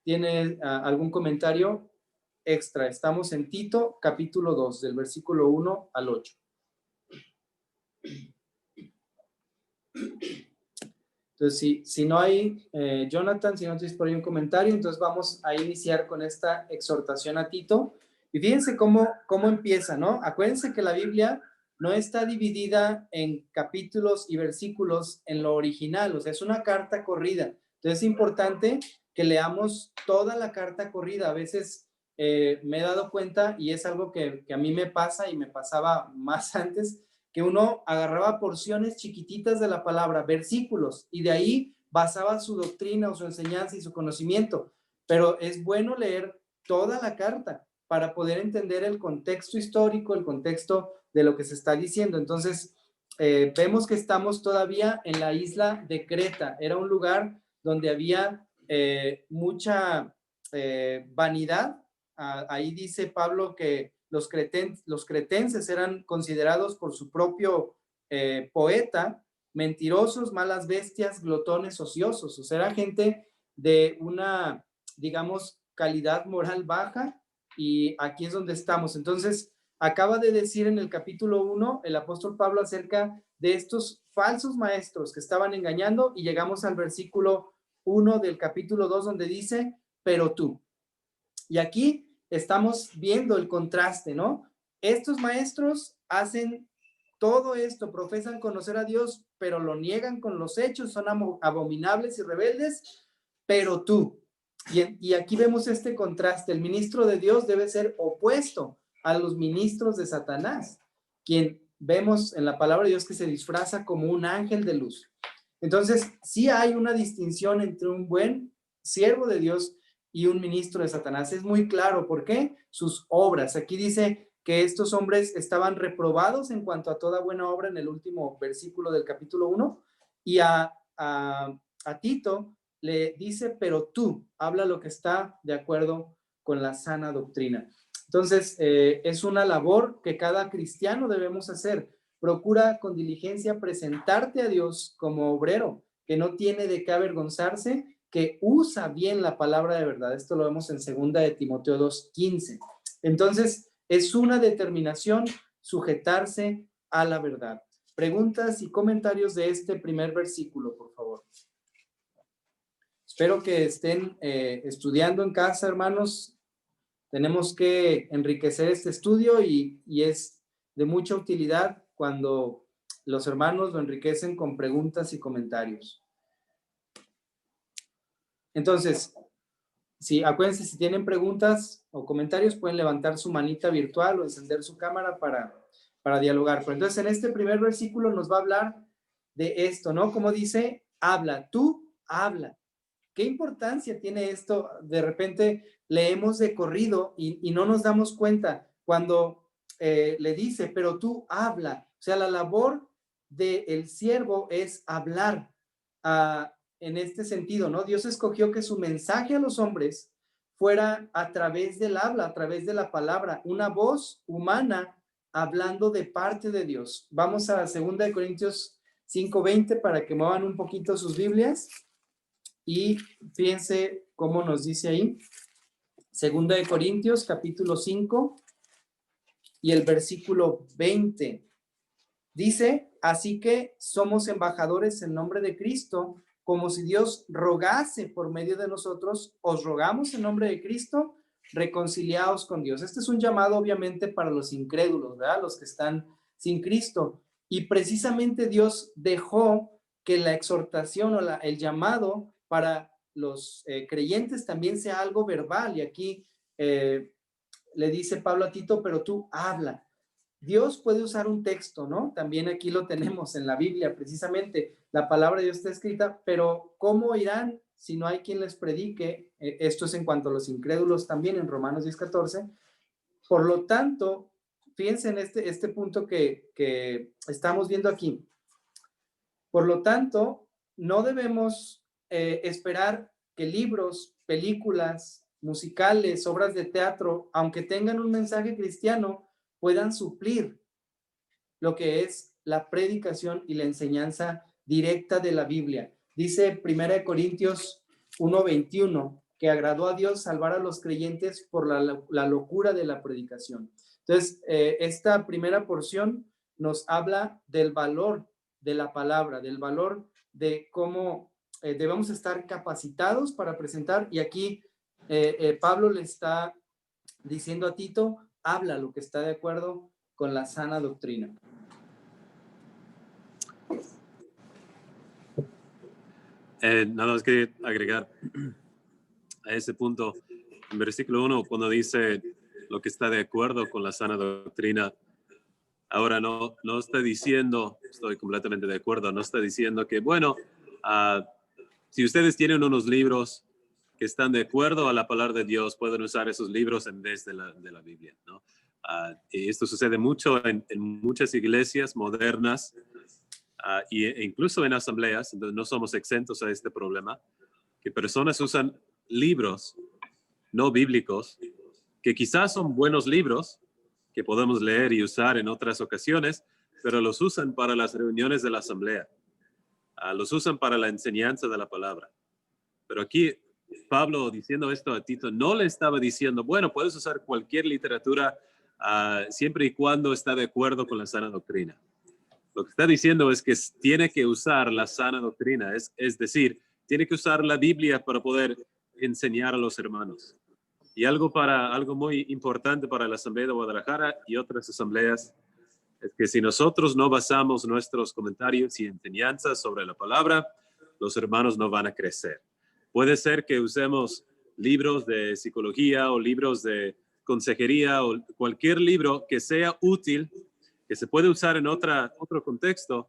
tiene algún comentario extra? Estamos en Tito, capítulo 2, del versículo 1 al 8. Entonces, si no hay, Jonathan, si no tienes por ahí un comentario, entonces vamos a iniciar con esta exhortación a Tito. Y fíjense cómo empieza, ¿no? Acuérdense que la Biblia no está dividida en capítulos y versículos en lo original, o sea, es una carta corrida. Entonces es importante que leamos toda la carta corrida. A veces me he dado cuenta, y es algo que a mí me pasa y me pasaba más antes, que uno agarraba porciones chiquititas de la palabra, versículos, y de ahí basaba su doctrina o su enseñanza y su conocimiento. Pero es bueno leer toda la carta para poder entender el contexto histórico, el contexto de lo que se está diciendo. Entonces, vemos que estamos todavía en la isla de Creta. Era un lugar donde había mucha vanidad. Ahí dice Pablo que los cretenses eran considerados por su propio poeta mentirosos, malas bestias, glotones, ociosos. O sea, era gente de una, digamos, calidad moral baja, y aquí es donde estamos. Entonces, acaba de decir en el capítulo 1 el apóstol Pablo acerca de estos falsos maestros que estaban engañando, y llegamos al versículo 1 del capítulo 2 donde dice, pero tú. Y aquí estamos viendo el contraste, ¿no? Estos maestros hacen todo esto, profesan conocer a Dios, pero lo niegan con los hechos, son abominables y rebeldes, pero tú. Y aquí vemos este contraste. El ministro de Dios debe ser opuesto a los ministros de Satanás, quien vemos en la palabra de Dios que se disfraza como un ángel de luz. Entonces, sí hay una distinción entre un buen siervo de Dios y un ministro de Satanás. Es muy claro. ¿Por qué? Sus obras. Aquí dice que estos hombres estaban reprobados en cuanto a toda buena obra en el último versículo del capítulo 1, y a Tito le dice, pero tú, habla lo que está de acuerdo con la sana doctrina. Entonces, es una labor que cada cristiano debemos hacer. Procura con diligencia presentarte a Dios como obrero, que no tiene de qué avergonzarse, que usa bien la palabra de verdad. Esto lo vemos en 2 de Timoteo 2:15. Entonces, es una determinación sujetarse a la verdad. Preguntas y comentarios de este primer versículo, por favor. Espero que estén estudiando en casa, hermanos. Tenemos que enriquecer este estudio, y es de mucha utilidad cuando los hermanos lo enriquecen con preguntas y comentarios. Entonces, acuérdense, si tienen preguntas o comentarios, pueden levantar su manita virtual o encender su cámara para dialogar. Pero entonces, en este primer versículo nos va a hablar de esto, ¿no? Como dice, habla, tú habla. ¿Qué importancia tiene esto? De repente leemos de corrido y no nos damos cuenta cuando le dice, pero tú habla. O sea, la labor del siervo es hablar. En este sentido, ¿no? Dios escogió que su mensaje a los hombres fuera a través del habla, a través de la palabra, una voz humana hablando de parte de Dios. Vamos a 2 de Corintios 5:20 para que muevan un poquito sus Biblias. Y fíjense cómo nos dice ahí, 2 de Corintios, capítulo 5, y el versículo 20. Dice, así que somos embajadores en nombre de Cristo, como si Dios rogase por medio de nosotros, os rogamos en nombre de Cristo, reconciliaos con Dios. Este es un llamado obviamente para los incrédulos, ¿verdad? Los que están sin Cristo. Y precisamente Dios dejó que la exhortación o el llamado para los creyentes también sea algo verbal. Y aquí le dice Pablo a Tito, pero tú habla. Dios puede usar un texto, ¿no? También aquí lo tenemos en la Biblia, precisamente. La palabra de Dios está escrita, pero ¿cómo irán si no hay quien les predique? Esto es en cuanto a los incrédulos también en Romanos 10:14. Por lo tanto, fíjense en este punto que estamos viendo aquí. Por lo tanto, no debemos esperar que libros, películas, musicales, obras de teatro, aunque tengan un mensaje cristiano, puedan suplir lo que es la predicación y la enseñanza directa de la Biblia. Dice 1 Corintios 1:21 que agradó a Dios salvar a los creyentes por la locura de la predicación. Entonces, esta primera porción nos habla del valor de la palabra, del valor de cómo debemos estar capacitados para presentar, y aquí Pablo le está diciendo a Tito, habla lo que está de acuerdo con la sana doctrina. Nada más que agregar a ese punto, en versículo 1, cuando dice lo que está de acuerdo con la sana doctrina, ahora no está diciendo, estoy completamente de acuerdo, no está diciendo que, bueno, si ustedes tienen unos libros que están de acuerdo a la palabra de Dios, pueden usar esos libros en vez de la Biblia, ¿no? Y esto sucede mucho en muchas iglesias modernas, e incluso en asambleas, entonces no somos exentos a este problema, que personas usan libros no bíblicos, que quizás son buenos libros, que podemos leer y usar en otras ocasiones, pero los usan para las reuniones de la asamblea. Los usan para la enseñanza de la palabra. Pero aquí Pablo, diciendo esto a Tito, no le estaba diciendo, bueno, puedes usar cualquier literatura siempre y cuando está de acuerdo con la sana doctrina. Lo que está diciendo es que tiene que usar la sana doctrina, es decir, tiene que usar la Biblia para poder enseñar a los hermanos. Y algo muy importante para la Asamblea de Guadalajara y otras asambleas es que si nosotros no basamos nuestros comentarios y enseñanzas sobre la palabra, los hermanos no van a crecer. Puede ser que usemos libros de psicología o libros de consejería o cualquier libro que sea útil, que se puede usar en otro contexto.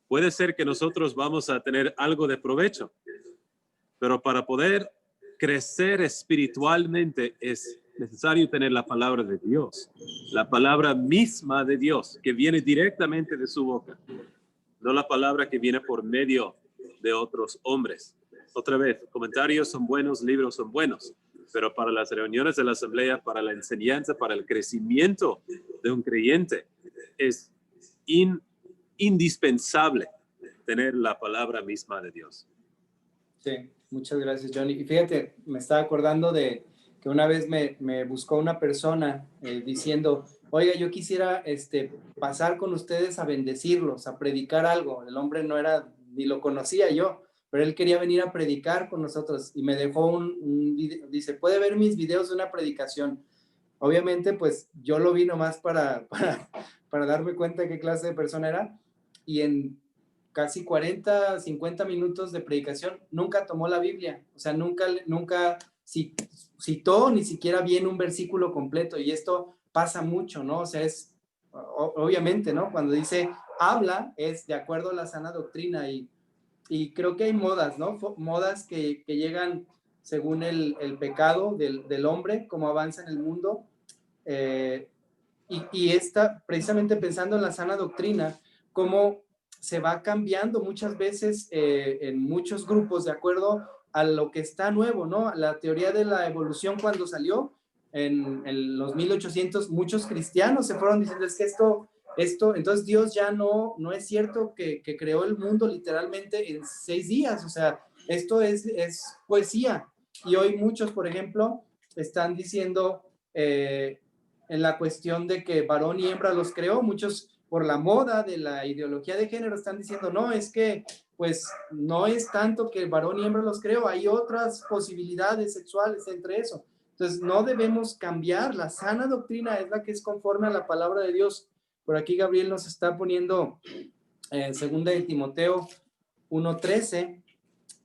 Puede ser que nosotros vamos a tener algo de provecho, pero para poder crecer espiritualmente es necesario tener la palabra de Dios, la palabra misma de Dios, que viene directamente de su boca, no la palabra que viene por medio de otros hombres. Otra vez, comentarios son buenos, libros son buenos, pero para las reuniones de la asamblea, para la enseñanza, para el crecimiento de un creyente, es indispensable tener la palabra misma de Dios. Sí, muchas gracias, Johnny. Y fíjate, me estaba acordando de que una vez me buscó una persona diciendo, oiga, yo quisiera pasar con ustedes a bendecirlos, a predicar algo. El hombre no era, ni lo conocía yo, pero él quería venir a predicar con nosotros y me dejó un video, dice, puede ver mis videos de una predicación. Obviamente, pues yo lo vi nomás para darme cuenta de qué clase de persona era, y en casi 40, 50 minutos de predicación, nunca tomó la Biblia, o sea, nunca citó ni siquiera bien un versículo completo, y esto pasa mucho, ¿no? O sea, obviamente, ¿no? Cuando dice habla, es de acuerdo a la sana doctrina, y creo que hay modas, ¿no? Modas que llegan según el pecado del hombre, como avanza en el mundo, y esta, precisamente pensando en la sana doctrina, cómo se va cambiando muchas veces en muchos grupos de acuerdo a lo que está nuevo, ¿no? La teoría de la evolución cuando salió en los 1800, muchos cristianos se fueron diciendo, es que esto, entonces Dios ya no es cierto que creó el mundo literalmente en 6 días, o sea, esto es poesía. Y hoy muchos, por ejemplo, están diciendo en la cuestión de que varón y hembra los creó, muchos por la moda de la ideología de género están diciendo, no, es que pues no es tanto que varón y hembra los creó, hay otras posibilidades sexuales entre eso. Entonces no debemos cambiar, la sana doctrina es la que es conforme a la palabra de Dios. Por aquí Gabriel nos está poniendo segunda de Timoteo 1:13,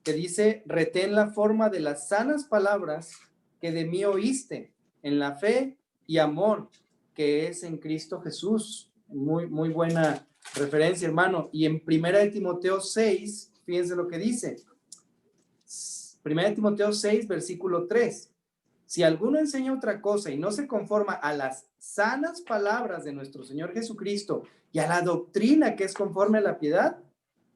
que dice, retén la forma de las sanas palabras que de mí oíste, en la fe y amor que es en Cristo Jesús. Muy, muy buena referencia, hermano. Y en 1 de Timoteo 6, fíjense lo que dice. 1 de Timoteo 6, versículo 3. Si alguno enseña otra cosa y no se conforma a las sanas palabras de nuestro Señor Jesucristo y a la doctrina que es conforme a la piedad,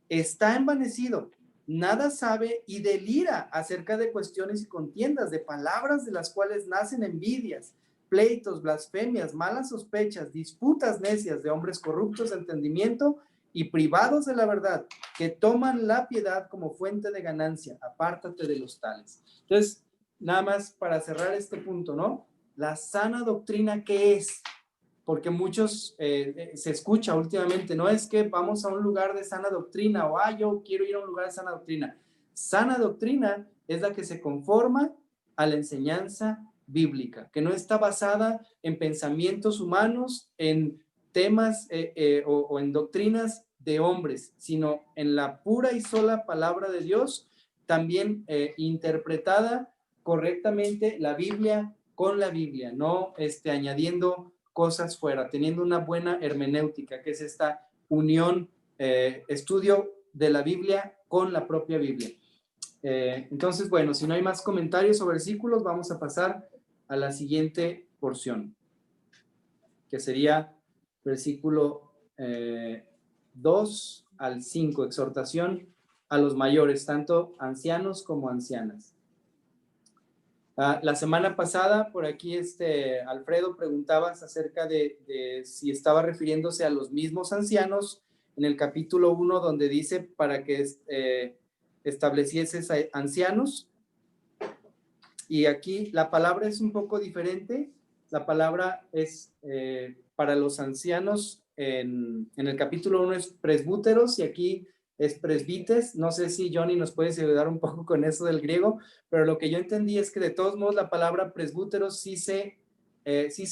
está envanecido, nada sabe y delira acerca de cuestiones y contiendas, de palabras de las cuales nacen envidias, pleitos, blasfemias, malas sospechas, disputas necias de hombres corruptos de entendimiento y privados de la verdad, que toman la piedad como fuente de ganancia. Apártate de los tales. Entonces, nada más para cerrar este punto, ¿no? La sana doctrina, ¿qué es? Porque muchos se escucha últimamente, no es que vamos a un lugar de sana doctrina o yo quiero ir a un lugar de sana doctrina. Sana doctrina es la que se conforma a la enseñanza bíblica, que no está basada en pensamientos humanos, en temas o en doctrinas de hombres, sino en la pura y sola palabra de Dios, también interpretada correctamente la Biblia con la Biblia, no añadiendo cosas fuera, teniendo una buena hermenéutica, que es esta unión, estudio de la Biblia con la propia Biblia. Entonces, bueno, si no hay más comentarios o versículos, vamos a pasar a la siguiente porción, que sería versículo 2 al 5, exhortación a los mayores, tanto ancianos como ancianas. La semana pasada, por aquí, Alfredo, preguntabas acerca de si estaba refiriéndose a los mismos ancianos en el capítulo 1, donde dice para que establecieses ancianos. Y aquí la palabra es un poco diferente. La palabra es para los ancianos en el capítulo 1 es presbúteros y aquí es presbites. No sé si Johnny nos puedes ayudar un poco con eso del griego, pero lo que yo entendí es que de todos modos la palabra presbúteros sí se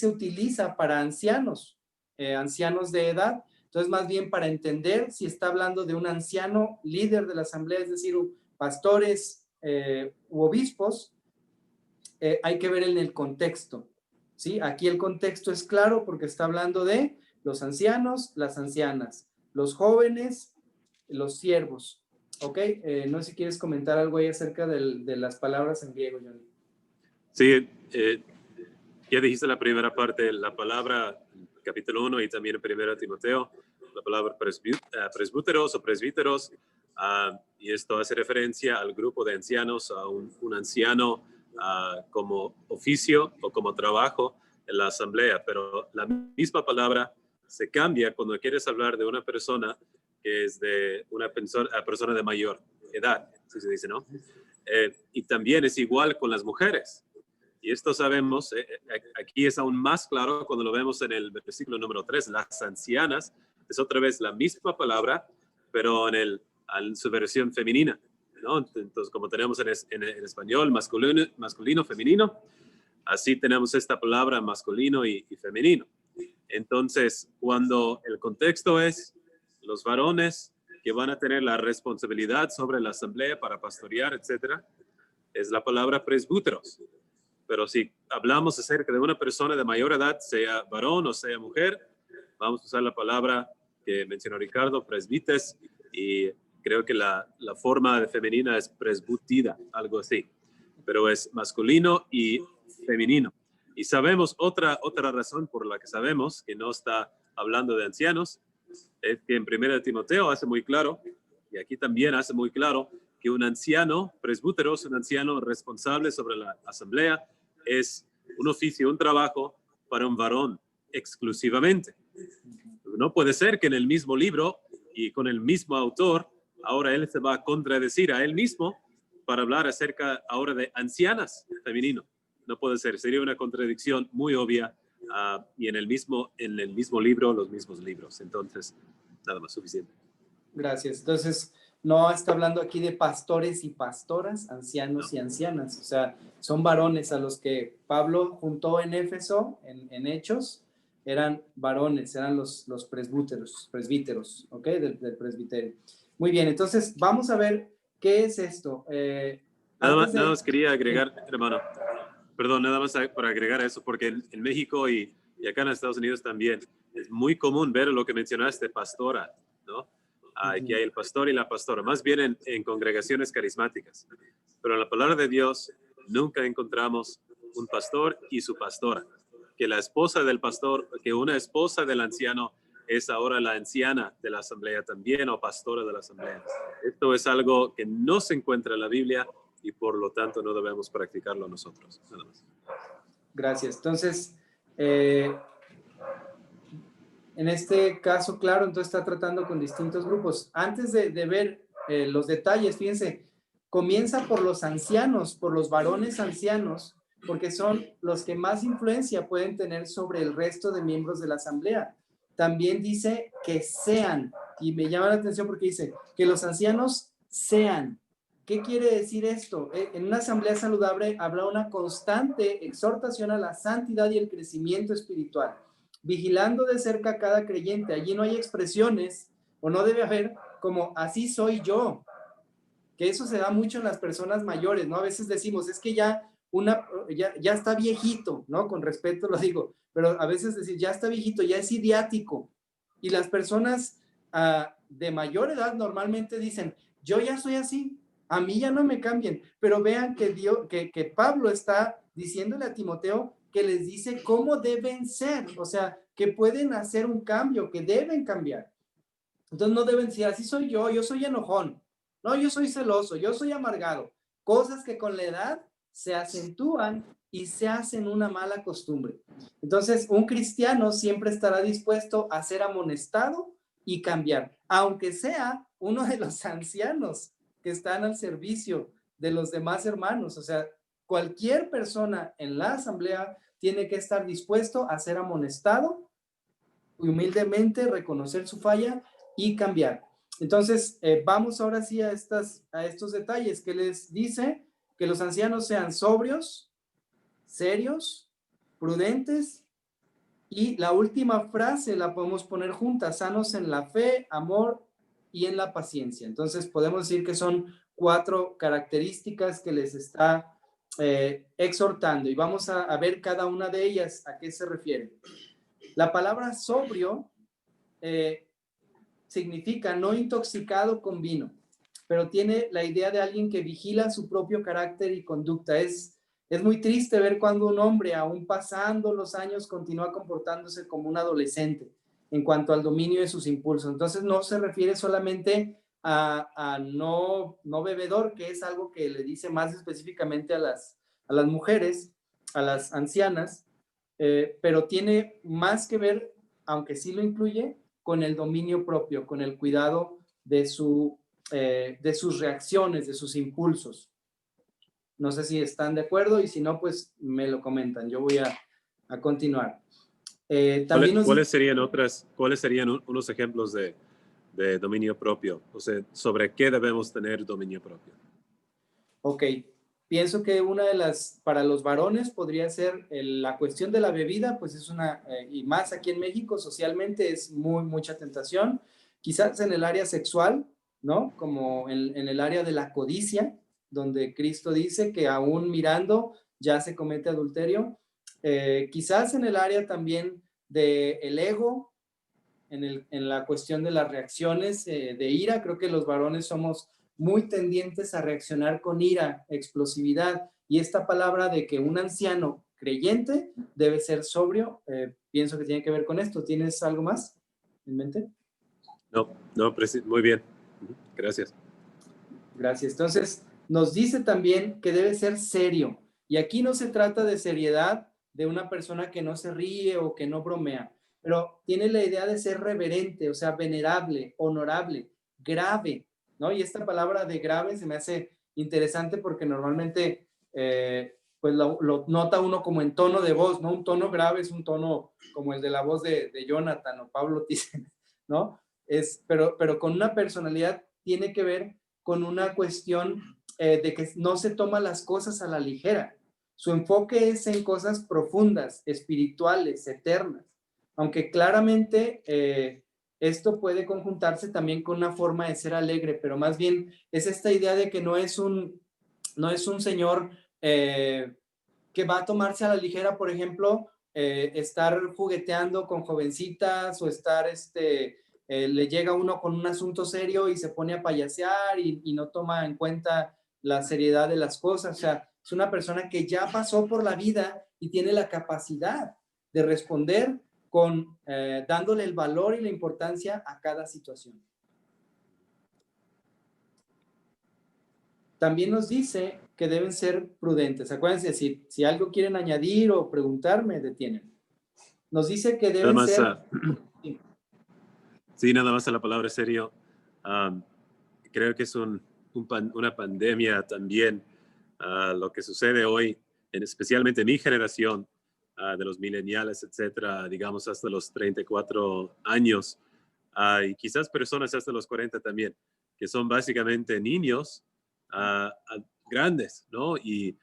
utiliza para ancianos, ancianos de edad. Entonces, más bien para entender si está hablando de un anciano líder de la asamblea, es decir, pastores u obispos, hay que ver en el contexto, ¿sí? Aquí el contexto es claro porque está hablando de los ancianos, las ancianas, los jóvenes, los siervos, ¿ok? No sé si quieres comentar algo ahí acerca de las palabras en griego, Johnny. Sí, ya dijiste la primera parte, la palabra capítulo 1 y también en 1 Timoteo, la palabra presbúteros o presbíteros, y esto hace referencia al grupo de ancianos, a un anciano como oficio o como trabajo en la asamblea, pero la misma palabra se cambia cuando quieres hablar de una persona que es de una persona de mayor edad, así se dice, ¿no? Y también es igual con las mujeres. Y esto sabemos, aquí es aún más claro cuando lo vemos en el versículo número 3, las ancianas, es otra vez la misma palabra, pero en su versión femenina, ¿no? Entonces, como tenemos en español masculino, femenino, así tenemos esta palabra masculino y femenino. Entonces, cuando el contexto es los varones que van a tener la responsabilidad sobre la asamblea para pastorear, etcétera, es la palabra presbúteros. Pero si hablamos acerca de una persona de mayor edad, sea varón o sea mujer, vamos a usar la palabra que mencionó Ricardo, presbites, y creo que la forma femenina es presbutida, algo así. Pero es masculino y femenino. Y sabemos otra razón por la que sabemos que no está hablando de ancianos, es que en 1 Timoteo hace muy claro, y aquí también hace muy claro, que un anciano presbútero es un anciano responsable sobre la asamblea, es un oficio, un trabajo para un varón exclusivamente. No puede ser que en el mismo libro y con el mismo autor, ahora él se va a contradecir a él mismo para hablar acerca ahora de ancianas femenino. No puede ser, sería una contradicción muy obvia y en el mismo libro, los mismos libros. Entonces, nada más, suficiente. Gracias. Entonces, no está hablando aquí de pastores y pastoras, ancianos y ancianas. O sea, son varones a los que Pablo juntó en Éfeso, en Hechos, eran varones, eran los presbíteros, ¿ok? Del presbiterio. Muy bien, entonces vamos a ver qué es esto. Nada más quería agregar, hermano, perdón, nada más para agregar eso, porque en México y acá en Estados Unidos también es muy común ver lo que mencionaste, pastora, ¿no? Aquí hay el pastor y la pastora, más bien en congregaciones carismáticas. Pero en la palabra de Dios nunca encontramos un pastor y su pastora. Que la esposa del pastor, que una esposa del anciano es ahora la anciana de la asamblea también o pastora de la asamblea. Esto es algo que no se encuentra en la Biblia y por lo tanto no debemos practicarlo nosotros. Nada más. Gracias. Entonces, en este caso, claro, entonces está tratando con distintos grupos. Antes de ver los detalles, fíjense, comienza por los ancianos, por los varones ancianos, porque son los que más influencia pueden tener sobre el resto de miembros de la asamblea. También dice que sean, y me llama la atención porque dice que los ancianos sean. ¿Qué quiere decir esto? En una asamblea saludable habrá una constante exhortación a la santidad y el crecimiento espiritual, vigilando de cerca a cada creyente. Allí no hay expresiones, o no debe haber, como así soy yo, que eso se da mucho en las personas mayores, ¿no? A veces decimos, es que ya está viejito, ¿no? Con respeto lo digo, pero a veces decir, ya está viejito, ya es idiático. Y las personas de mayor edad normalmente dicen, yo ya soy así, a mí ya no me cambien. Pero vean que Pablo está diciéndole a Timoteo que les dice cómo deben ser, o sea, que pueden hacer un cambio, que deben cambiar. Entonces no deben decir, así soy yo soy enojón, no, yo soy celoso, yo soy amargado. Cosas que con la edad se acentúan y se hacen una mala costumbre. Entonces, un cristiano siempre estará dispuesto a ser amonestado y cambiar, aunque sea uno de los ancianos que están al servicio de los demás hermanos. O sea, cualquier persona en la asamblea tiene que estar dispuesto a ser amonestado, humildemente reconocer su falla y cambiar. Entonces, vamos ahora sí a estos detalles que les dice que los ancianos sean sobrios, serios, prudentes, y la última frase la podemos poner juntas, sanos en la fe, amor y en la paciencia. Entonces, podemos decir que son 4 características que les está exhortando, y vamos a ver cada una de ellas a qué se refiere. La palabra sobrio significa no intoxicado con vino, pero tiene la idea de alguien que vigila su propio carácter y conducta. Es muy triste ver cuando un hombre, aún pasando los años, continúa comportándose como un adolescente en cuanto al dominio de sus impulsos. Entonces no se refiere solamente a no bebedor, que es algo que le dice más específicamente a las mujeres, a las ancianas, pero tiene más que ver, aunque sí lo incluye, con el dominio propio, con el cuidado de sus reacciones, de sus impulsos. No sé si están de acuerdo, y si no, pues me lo comentan. Yo voy a continuar. También ¿Cuáles serían unos ejemplos de dominio propio? O sea, ¿sobre qué debemos tener dominio propio? Ok, pienso que una de para los varones podría ser la cuestión de la bebida, pues es y más aquí en México socialmente es mucha tentación, quizás en el área sexual, ¿no? Como en el área de la codicia, donde Cristo dice que aún mirando ya se comete adulterio. Quizás en el área también del ego, en la cuestión de las reacciones de ira. Creo que los varones somos muy tendientes a reaccionar con ira, explosividad, y esta palabra de que un anciano creyente debe ser sobrio, pienso que tiene que ver con esto. ¿Tienes algo más en mente? No, muy bien. Gracias. Gracias. Entonces, nos dice también que debe ser serio, y aquí no se trata de seriedad de una persona que no se ríe o que no bromea, pero tiene la idea de ser reverente, o sea, venerable, honorable, grave, ¿no? Y esta palabra de grave se me hace interesante porque normalmente, pues lo nota uno como en tono de voz, ¿no? Un tono grave es un tono como el de la voz de Jonathan o Pablo Thyssen, ¿no? Pero con una personalidad tiene que ver con una cuestión de que no se toma las cosas a la ligera. Su enfoque es en cosas profundas, espirituales, eternas, aunque claramente esto puede conjuntarse también con una forma de ser alegre, pero más bien es esta idea de que no es un señor que va a tomarse a la ligera, por ejemplo, estar jugueteando con jovencitas, o estar le llega uno con un asunto serio y se pone a payasear y no toma en cuenta la seriedad de las cosas. O sea, es una persona que ya pasó por la vida y tiene la capacidad de responder dándole el valor y la importancia a cada situación. También nos dice que deben ser prudentes. Acuérdense, si algo quieren añadir o preguntarme, detienen. Nos dice que deben ser... Sí, nada más a la palabra serio. Creo que es un una pandemia también. Lo que sucede hoy, especialmente en mi generación, de los millennials, etcétera, digamos hasta los 34 años, y quizás personas hasta los 40 también, que son básicamente niños grandes, ¿no? Y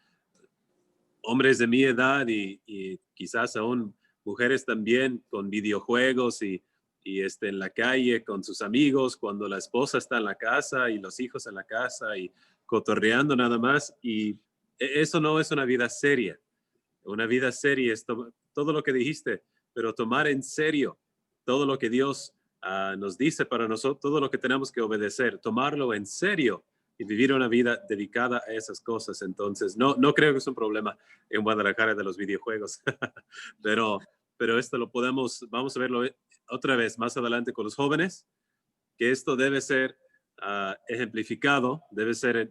hombres de mi edad y quizás aún mujeres también con videojuegos y en la calle con sus amigos cuando la esposa está en la casa y los hijos en la casa y cotorreando nada más. Y eso no es una vida seria. Una vida seria es todo lo que dijiste, pero tomar en serio todo lo que Dios nos dice para nosotros, todo lo que tenemos que obedecer, tomarlo en serio y vivir una vida dedicada a esas cosas. Entonces, no creo que es un problema en Guadalajara de los videojuegos, pero esto vamos a verlo otra vez más adelante con los jóvenes, que esto debe ser ejemplificado,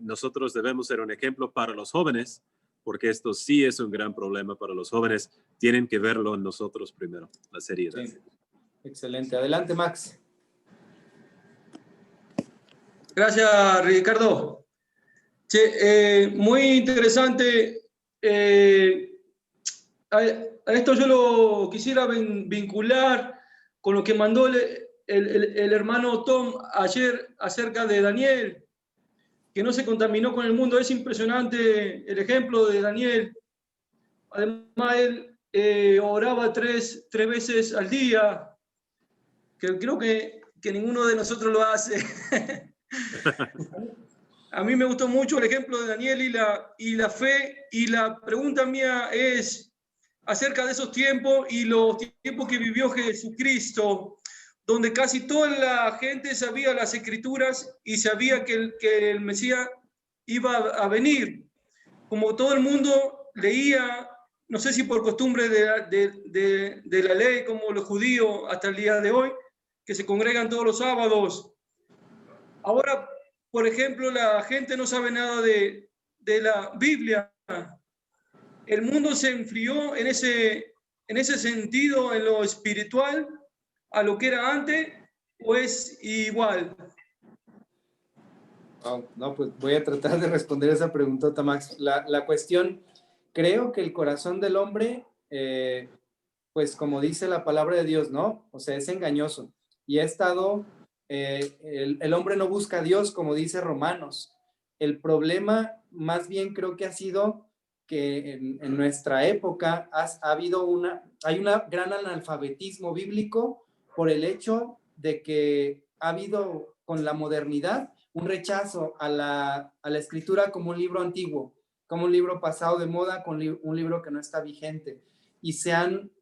nosotros debemos ser un ejemplo para los jóvenes, porque esto sí es un gran problema para los jóvenes. Tienen que verlo en nosotros primero, la seriedad. Sí. Excelente. Adelante, Max. Gracias, Ricardo. Che, muy interesante. A esto yo lo quisiera vincular con lo que mandó el hermano Tom ayer acerca de Daniel, que no se contaminó con el mundo. Es impresionante el ejemplo de Daniel. Además, él oraba tres veces al día, que creo que ninguno de nosotros lo hace. A mí me gustó mucho el ejemplo de Daniel y la fe, y la pregunta mía es acerca de esos tiempos y los tiempos que vivió Jesucristo, donde casi toda la gente sabía las Escrituras y sabía que el Mesías iba a venir. Como todo el mundo leía, no sé si por costumbre de la ley, como los judíos hasta el día de hoy, que se congregan todos los sábados. Ahora, por ejemplo, la gente no sabe nada de la Biblia. El mundo se enfrió en ese sentido, en lo espiritual, a lo que era antes, o es igual. No, pues voy a tratar de responder esa preguntota, Max. La cuestión, creo que el corazón del hombre, pues como dice la palabra de Dios, ¿no? O sea, es engañoso. Y ha estado, el hombre no busca a Dios, como dice Romanos. El problema, más bien, creo que ha sido que en nuestra época hay un gran analfabetismo bíblico por el hecho de que ha habido con la modernidad un rechazo a la escritura como un libro antiguo, como un libro pasado de moda, con un libro que no está vigente. Y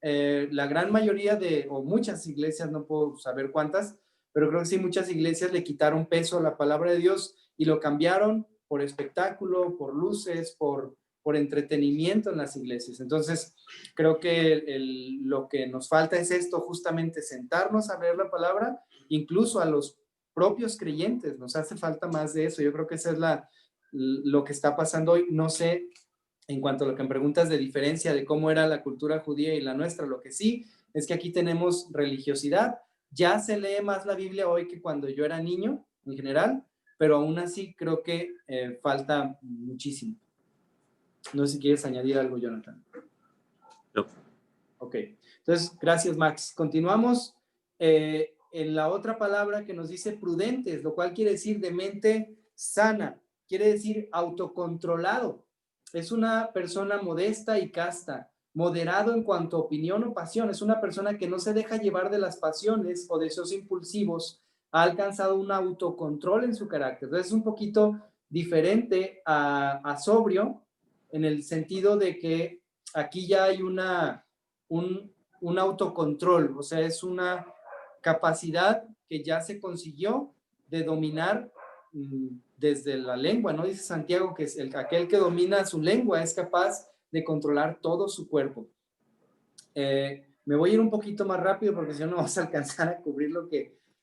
la gran mayoría o muchas iglesias, no puedo saber cuántas, pero creo que sí, muchas iglesias le quitaron peso a la palabra de Dios y lo cambiaron por espectáculo, por luces, por entretenimiento en las iglesias. Entonces, creo que lo que nos falta es esto, justamente sentarnos a leer la palabra, incluso a los propios creyentes, nos hace falta más de eso. Yo creo que eso es lo que está pasando hoy. No sé, en cuanto a lo que me preguntas de diferencia de cómo era la cultura judía y la nuestra, lo que sí es que aquí tenemos religiosidad. Ya se lee más la Biblia hoy que cuando yo era niño, en general, pero aún así creo que falta muchísimo. No sé si quieres añadir algo, Jonathan. No. Ok, entonces, gracias, Max. Continuamos en la otra palabra que nos dice prudentes, lo cual quiere decir de mente sana, quiere decir autocontrolado. Es una persona modesta y casta, moderado en cuanto a opinión o pasión. Es una persona que no se deja llevar de las pasiones o deseos impulsivos. Ha alcanzado un autocontrol en su carácter. Entonces, es un poquito diferente a sobrio, en el sentido de que aquí ya hay un autocontrol, o sea, es una capacidad que ya se consiguió de dominar desde la lengua, ¿no? Dice Santiago que es aquel que domina su lengua es capaz de controlar todo su cuerpo. Me voy a ir un poquito más rápido porque si no, no vamos a alcanzar a cubrir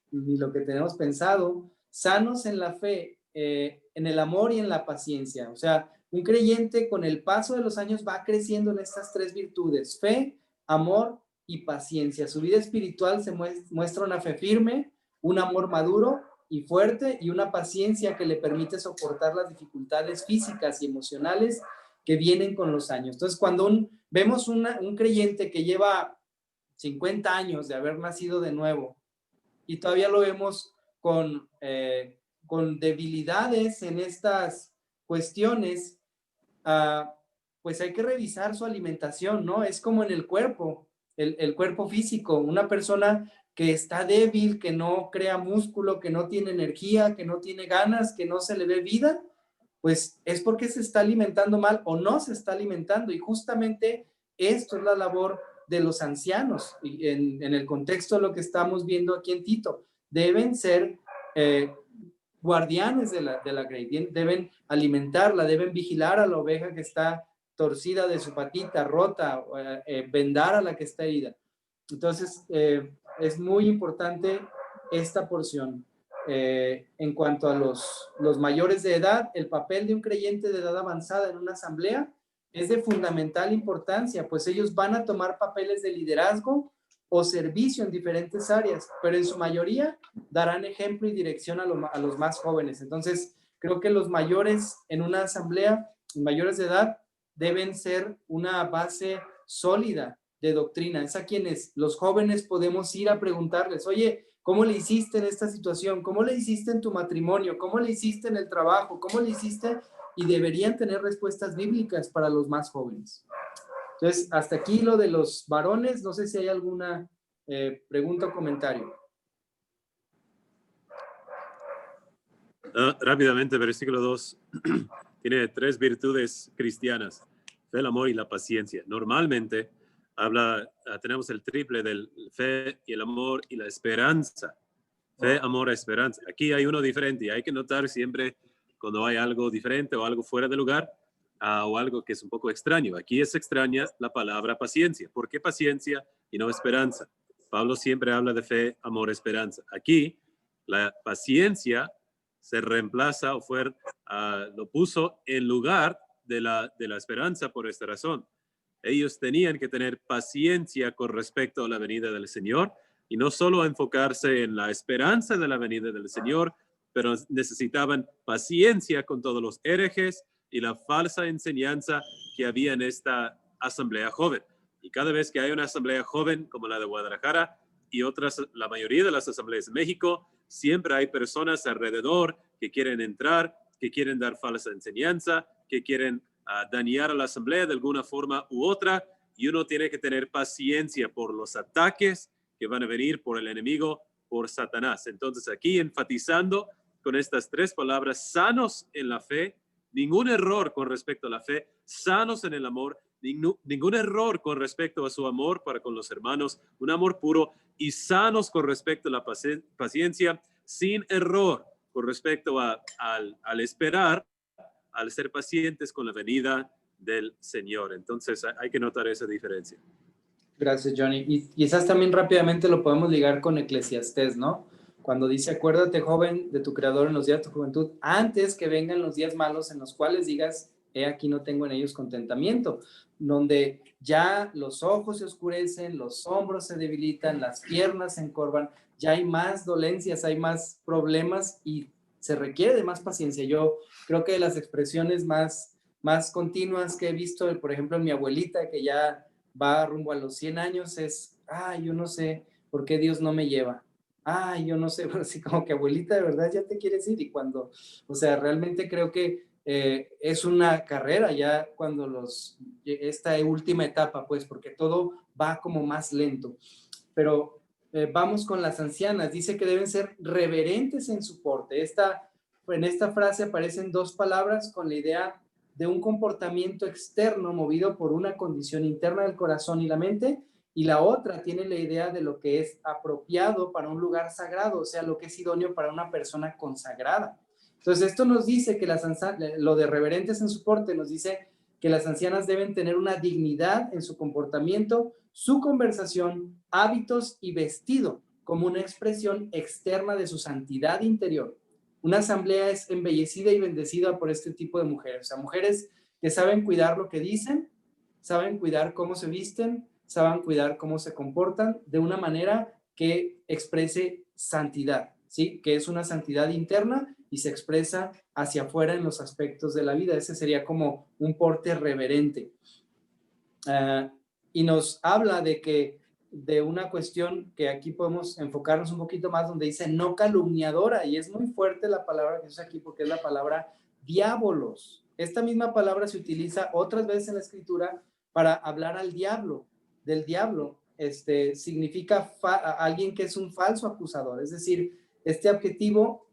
ni lo que tenemos pensado. Sanos en la fe, en el amor y en la paciencia. O sea, un creyente con el paso de los años va creciendo en estas tres virtudes: fe, amor y paciencia. Su vida espiritual se muestra una fe firme, un amor maduro y fuerte y una paciencia que le permite soportar las dificultades físicas y emocionales que vienen con los años. Entonces, cuando vemos un creyente que lleva 50 años de haber nacido de nuevo y todavía lo vemos con debilidades en estas cuestiones, pues hay que revisar su alimentación, ¿no? Es como en el cuerpo, el cuerpo físico, una persona que está débil, que no crea músculo, que no tiene energía, que no tiene ganas, que no se le ve vida, pues es porque se está alimentando mal o no se está alimentando. Y justamente esto es la labor de los ancianos, y en el contexto de lo que estamos viendo aquí en Tito. Deben ser guardianes de la grey, deben alimentarla, deben vigilar a la oveja que está torcida de su patita, rota, vendar a la que está herida. Entonces, es muy importante esta porción. En cuanto a los mayores de edad, el papel de un creyente de edad avanzada en una asamblea es de fundamental importancia, pues ellos van a tomar papeles de liderazgo o servicio en diferentes áreas, pero en su mayoría darán ejemplo y dirección a los más jóvenes. Entonces, creo que los mayores en una asamblea, mayores de edad, deben ser una base sólida de doctrina. Es a quienes los jóvenes podemos ir a preguntarles, oye, ¿cómo le hiciste en esta situación? ¿Cómo le hiciste en tu matrimonio? ¿Cómo le hiciste en el trabajo? ¿Cómo le hiciste? Y deberían tener respuestas bíblicas para los más jóvenes. Entonces, hasta aquí lo de los varones. No sé si hay alguna pregunta o comentario. Rápidamente, versículo 2 tiene 3 virtudes cristianas: fe, el amor y la paciencia. Normalmente tenemos el triple del fe y el amor y la esperanza. Fe, amor, esperanza. Aquí hay uno diferente y hay que notar siempre cuando hay algo diferente o algo fuera de lugar o algo que es un poco extraño. Aquí es extraña la palabra paciencia. ¿Por qué paciencia y no esperanza? Pablo siempre habla de fe, amor, esperanza. Aquí la paciencia se reemplaza lo puso en lugar de la esperanza por esta razón. Ellos tenían que tener paciencia con respecto a la venida del Señor y no solo enfocarse en la esperanza de la venida del Señor, pero necesitaban paciencia con todos los herejes y la falsa enseñanza que había en esta asamblea joven. Y cada vez que hay una asamblea joven como la de Guadalajara y la mayoría de las asambleas de México, siempre hay personas alrededor que quieren entrar, que quieren dar falsa enseñanza, que quieren dañar a la asamblea de alguna forma u otra, y uno tiene que tener paciencia por los ataques que van a venir por el enemigo, por Satanás. Entonces aquí enfatizando con estas 3 palabras: sanos en la fe, ningún error con respecto a la fe; sanos en el amor, ningún error con respecto a su amor para con los hermanos, un amor puro; y sanos con respecto a la paciencia, sin error con respecto al esperar, al ser pacientes con la venida del Señor. Entonces hay que notar esa diferencia. Gracias, Johnny. Y quizás también rápidamente lo podemos ligar con Eclesiastés, ¿no? Cuando dice: acuérdate, joven, de tu Creador en los días de tu juventud, antes que vengan los días malos en los cuales digas, he aquí no tengo en ellos contentamiento, donde ya los ojos se oscurecen, los hombros se debilitan, las piernas se encorvan, ya hay más dolencias, hay más problemas y se requiere de más paciencia. Yo creo que de las expresiones más continuas que he visto, por ejemplo, en mi abuelita, que ya va rumbo a los 100 años, es: ay, yo no sé por qué Dios no me lleva. Ay, yo no sé, así como que, abuelita, de verdad ya te quieres ir. Y cuando, o sea, realmente creo que es una carrera ya cuando esta última etapa, pues, porque todo va como más lento. Pero vamos con las ancianas. Dice que deben ser reverentes en su porte. En esta frase aparecen 2 palabras con la idea de un comportamiento externo movido por una condición interna del corazón y la mente, y la otra tiene la idea de lo que es apropiado para un lugar sagrado, o sea, lo que es idóneo para una persona consagrada. Entonces, esto nos dice que lo de reverentes en su porte nos dice que las ancianas deben tener una dignidad en su comportamiento, su conversación, hábitos y vestido, como una expresión externa de su santidad interior. Una asamblea es embellecida y bendecida por este tipo de mujeres, o sea, mujeres que saben cuidar lo que dicen, saben cuidar cómo se visten, saben cuidar cómo se comportan de una manera que exprese santidad, ¿sí? Que es una santidad interna y se expresa hacia afuera en los aspectos de la vida. Ese sería como un porte reverente. Y nos habla de una cuestión que aquí podemos enfocarnos un poquito más, donde dice no calumniadora, y es muy fuerte la palabra que usa aquí porque es la palabra diabolos. Esta misma palabra se utiliza otras veces en la escritura para hablar al diablo, del diablo. Significa alguien que es un falso acusador, es decir, este adjetivo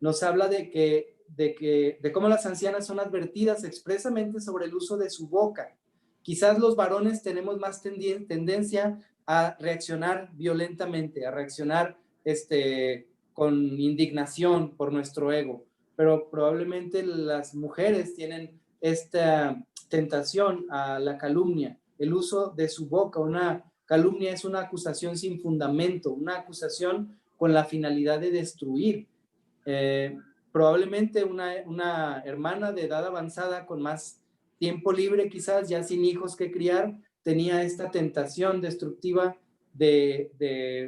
nos habla de cómo las ancianas son advertidas expresamente sobre el uso de su boca. Quizás los varones tenemos más tendencia a reaccionar violentamente, a reaccionar con indignación por nuestro ego, pero probablemente las mujeres tienen esta tentación a la calumnia, el uso de su boca. Una calumnia es una acusación sin fundamento, una acusación con la finalidad de destruir. Probablemente una hermana de edad avanzada con más tiempo libre, quizás ya sin hijos que criar, tenía esta tentación destructiva de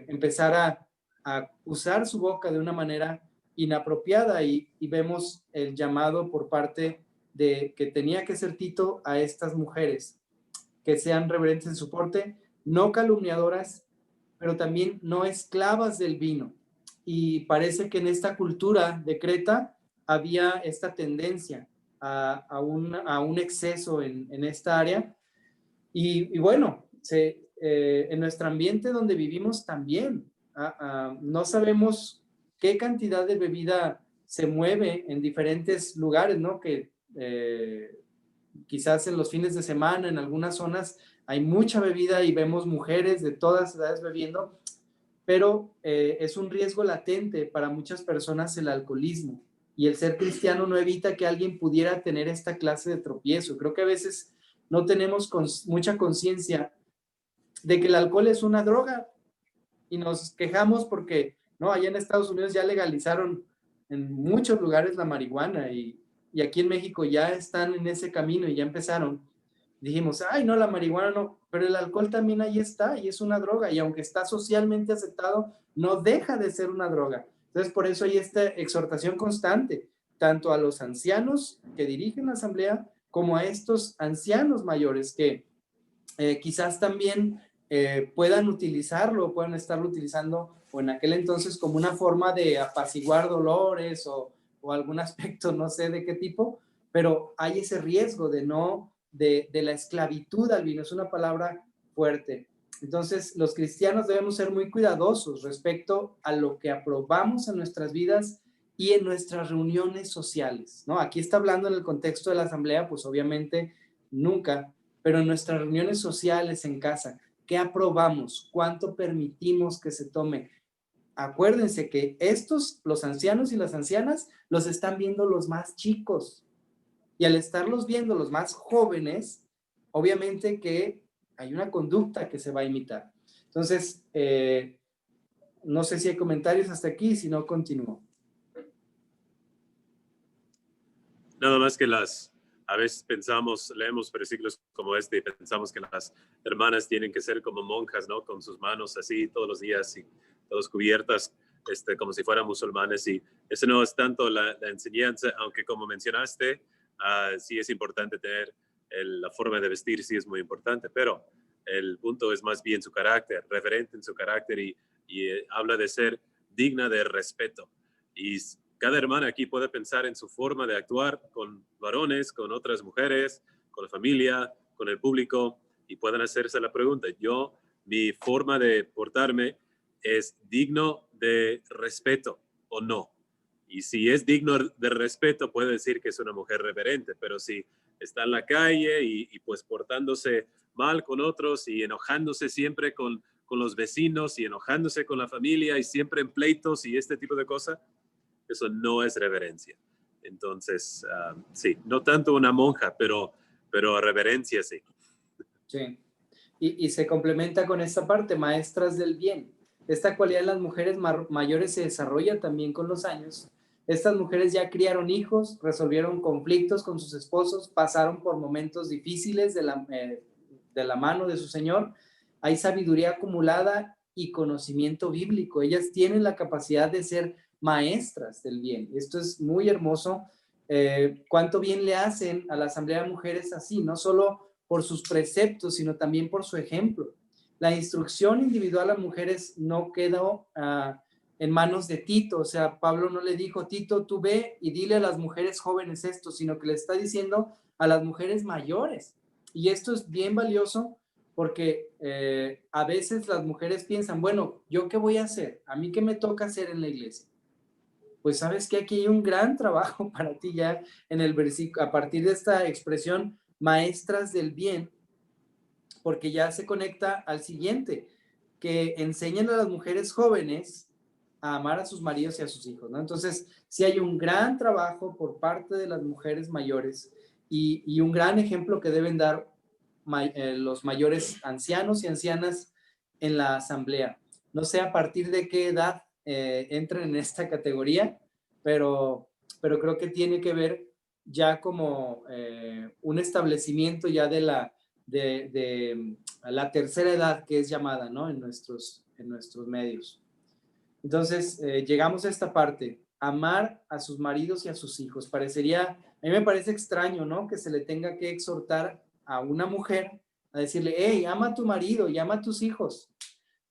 empezar a usar su boca de una manera inapropiada, y vemos el llamado por parte de que tenía que ser Tito a estas mujeres, que sean reverentes en su porte, no calumniadoras, pero también no esclavas del vino. Y parece que en esta cultura de Creta había esta tendencia a un exceso en esta área. Y bueno, en nuestro ambiente donde vivimos también, no sabemos qué cantidad de bebida se mueve en diferentes lugares, ¿no? Que quizás en los fines de semana, en algunas zonas, hay mucha bebida y vemos mujeres de todas edades bebiendo, pero es un riesgo latente para muchas personas el alcoholismo, y el ser cristiano no evita que alguien pudiera tener esta clase de tropiezo. Creo que a veces no tenemos mucha conciencia de que el alcohol es una droga y nos quejamos porque, no, allá en Estados Unidos ya legalizaron en muchos lugares la marihuana, y aquí en México ya están en ese camino y ya empezaron. Dijimos, ay, no, la marihuana no, pero el alcohol también ahí está y es una droga, y aunque está socialmente aceptado, no deja de ser una droga. Entonces, por eso hay esta exhortación constante, tanto a los ancianos que dirigen la asamblea, como a estos ancianos mayores que quizás también puedan utilizarlo, puedan estarlo utilizando, o en aquel entonces, como una forma de apaciguar dolores o algún aspecto, no sé de qué tipo, pero hay ese riesgo de la esclavitud al vino. Es una palabra fuerte. Entonces, los cristianos debemos ser muy cuidadosos respecto a lo que aprobamos en nuestras vidas y en nuestras reuniones sociales, ¿no? Aquí está hablando en el contexto de la asamblea, pues obviamente nunca, pero en nuestras reuniones sociales en casa, ¿qué aprobamos? ¿Cuánto permitimos que se tome? Acuérdense que los ancianos y las ancianas, los están viendo los más chicos. Y al estarlos viendo los más jóvenes, obviamente que hay una conducta que se va a imitar. Entonces, no sé si hay comentarios hasta aquí, si no, continúo. Nada más que a veces leemos versículos como este y pensamos que las hermanas tienen que ser como monjas, ¿no? Con sus manos así todos los días y todas cubiertas, como si fueran musulmanes, y eso no es tanto la enseñanza, aunque como mencionaste, sí es importante tener la forma de vestir, sí es muy importante, pero el punto es más bien su carácter, reverente en su carácter, y habla de ser digna de respeto. Y cada hermana aquí puede pensar en su forma de actuar con varones, con otras mujeres, con la familia, con el público, y pueden hacerse la pregunta, mi forma de portarme es digno de respeto o no. Y si es digno de respeto, puede decir que es una mujer reverente, pero si está en la calle y pues portándose mal con otros y enojándose siempre con los vecinos y enojándose con la familia y siempre en pleitos y este tipo de cosas, eso no es reverencia. Entonces, sí, no tanto una monja, pero reverencia sí. Sí, y se complementa con esta parte, maestras del bien. Esta cualidad en las mujeres mayores se desarrolla también con los años. Estas mujeres ya criaron hijos, resolvieron conflictos con sus esposos, pasaron por momentos difíciles de la mano de su Señor. Hay sabiduría acumulada y conocimiento bíblico. Ellas tienen la capacidad de ser maestras del bien. Esto es muy hermoso. Cuánto bien le hacen a la Asamblea de Mujeres así, no solo por sus preceptos, sino también por su ejemplo. La instrucción individual a mujeres no quedó en manos de Tito. O sea, Pablo no le dijo, Tito, tú ve y dile a las mujeres jóvenes esto, sino que le está diciendo a las mujeres mayores. Y esto es bien valioso porque a veces las mujeres piensan, bueno, ¿yo qué voy a hacer? ¿A mí qué me toca hacer en la iglesia? Pues sabes que aquí hay un gran trabajo para ti ya en el versículo, a partir de esta expresión, maestras del bien, porque ya se conecta al siguiente, que enseñan a las mujeres jóvenes a amar a sus maridos y a sus hijos, ¿no? Entonces, sí hay un gran trabajo por parte de las mujeres mayores y un gran ejemplo que deben dar los mayores ancianos y ancianas en la asamblea. No sé a partir de qué edad entran en esta categoría, pero creo que tiene que ver ya como un establecimiento ya de la tercera edad que es llamada, ¿no? En nuestros medios. Entonces, llegamos a esta parte, amar a sus maridos y a sus hijos. A mí me parece extraño, ¿no? Que se le tenga que exhortar a una mujer a decirle, hey, ama a tu marido y ama a tus hijos.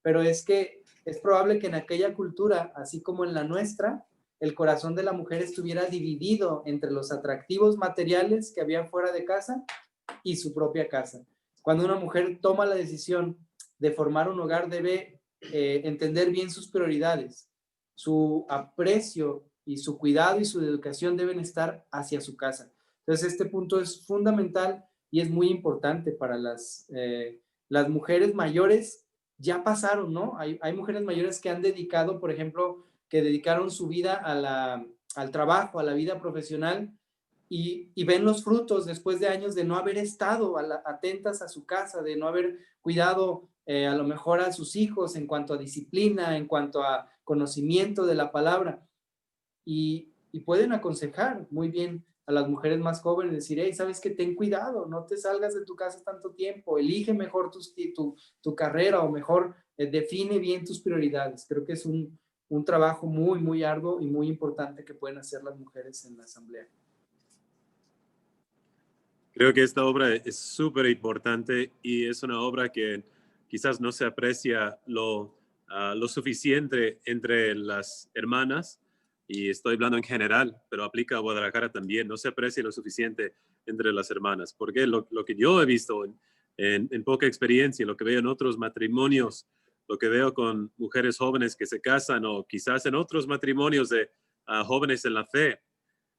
Pero es que es probable que en aquella cultura, así como en la nuestra, el corazón de la mujer estuviera dividido entre los atractivos materiales que había fuera de casa y su propia casa. Cuando una mujer toma la decisión de formar un hogar, debe entender bien sus prioridades. Su aprecio y su cuidado y su educación deben estar hacia su casa. Entonces, este punto es fundamental y es muy importante para las mujeres mayores. Ya pasaron, ¿no? Hay mujeres mayores que han dedicado, por ejemplo, que dedicaron su vida al trabajo, a la vida profesional, y ven los frutos después de años de no haber estado atentas a su casa, de no haber cuidado a lo mejor a sus hijos en cuanto a disciplina, en cuanto a conocimiento de la palabra. Y pueden aconsejar muy bien a las mujeres más jóvenes, decir, hey, ¿sabes qué? Ten cuidado, no te salgas de tu casa tanto tiempo, elige mejor tu carrera o mejor define bien tus prioridades. Creo que es un trabajo muy, muy arduo y muy importante que pueden hacer las mujeres en la asamblea. Creo que esta obra es súper importante y es una obra que quizás no se aprecia lo suficiente entre las hermanas, y estoy hablando en general, pero aplica a Guadalajara también. No se aprecia lo suficiente entre las hermanas, porque lo que yo he visto en poca experiencia, lo que veo en otros matrimonios, lo que veo con mujeres jóvenes que se casan o quizás en otros matrimonios de jóvenes en la fe,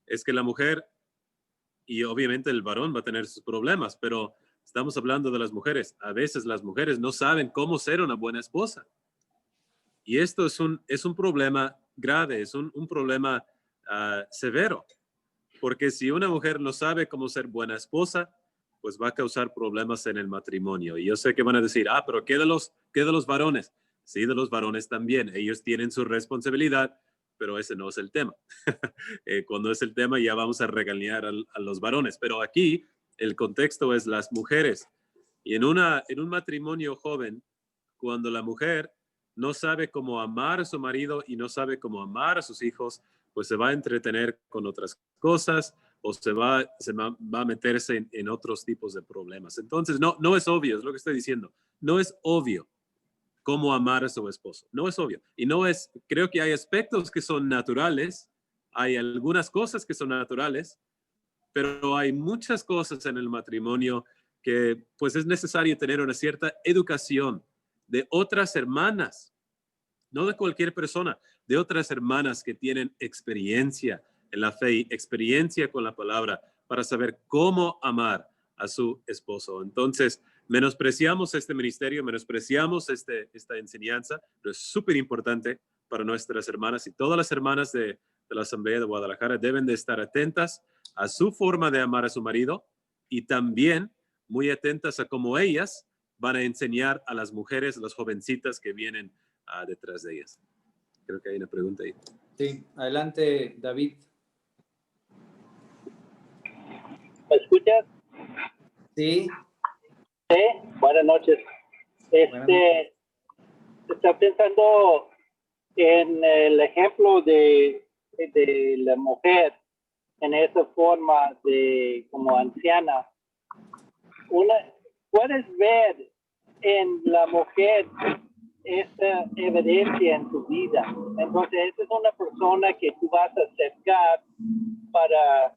es que la mujer, y obviamente el varón va a tener sus problemas, pero estamos hablando de las mujeres. A veces las mujeres no saben cómo ser una buena esposa. Y esto es un problema grave, es un problema severo. Porque si una mujer no sabe cómo ser buena esposa, pues va a causar problemas en el matrimonio. Y yo sé que van a decir, pero ¿qué de los varones? Sí, de los varones también. Ellos tienen su responsabilidad, pero ese no es el tema. Cuando es el tema ya vamos a regañar a los varones. Pero aquí el contexto es las mujeres. Y en un matrimonio joven, cuando la mujer no sabe cómo amar a su marido y no sabe cómo amar a sus hijos, pues se va a entretener con otras cosas o se va a meterse en otros tipos de problemas. Entonces, no es obvio, es lo que estoy diciendo. No es obvio cómo amar a su esposo. No es obvio. Y creo que hay aspectos que son naturales, hay algunas cosas que son naturales, pero hay muchas cosas en el matrimonio que pues es necesario tener una cierta educación de otras hermanas, no de cualquier persona, de otras hermanas que tienen experiencia en la fe y experiencia con la palabra para saber cómo amar a su esposo. Entonces, menospreciamos este ministerio, menospreciamos esta enseñanza, pero es súper importante para nuestras hermanas, y todas las hermanas de la Asamblea de Guadalajara deben de estar atentas a su forma de amar a su marido y también muy atentas a cómo ellas van a enseñar a las mujeres, las jovencitas que vienen detrás de ellas. Creo que hay una pregunta ahí. Sí, adelante, David. ¿Me escuchas? Sí. Sí, buenas noches. Buenas noches. Está pensando en el ejemplo de la mujer en esa forma de como anciana. Puedes ver en la mujer esta evidencia en tu vida. Entonces, esa es una persona que tú vas a acercar para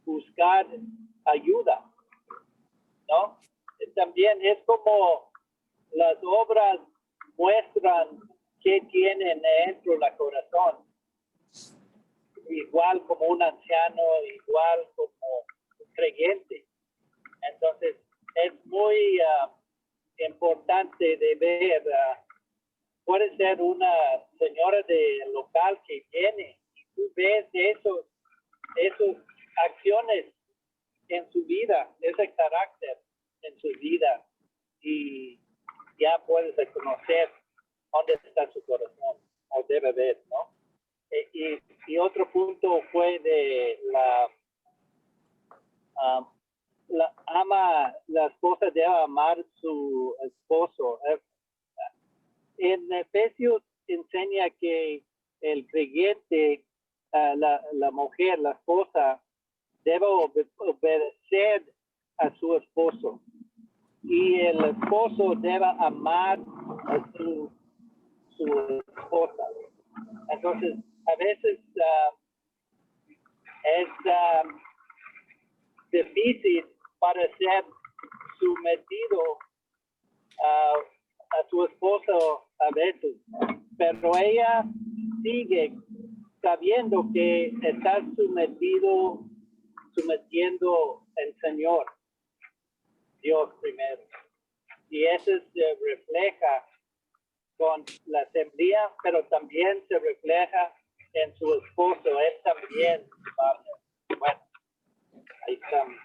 buscar ayuda, ¿no? También es como las obras muestran qué tienen dentro del corazón. Igual como un anciano, igual como un creyente. Entonces, es muy importante de ver. Puede ser una señora de local que viene y tú ves esas acciones en su vida, ese carácter en su vida, y ya puedes reconocer dónde está su corazón, o debe ver, ¿no? Y otro punto fue de la esposa debe amar a su esposo. En Efesios enseña que el creyente, la mujer, la esposa, debe obedecer a su esposo. Y el esposo debe amar a su esposa. Entonces, a veces es difícil para ser sometido a su esposo a veces, pero ella sigue sabiendo que está sometiendo al Señor, Dios primero. Y eso se refleja con la asamblea, pero también se refleja en su esposo. Él también. Bueno, ahí estamos.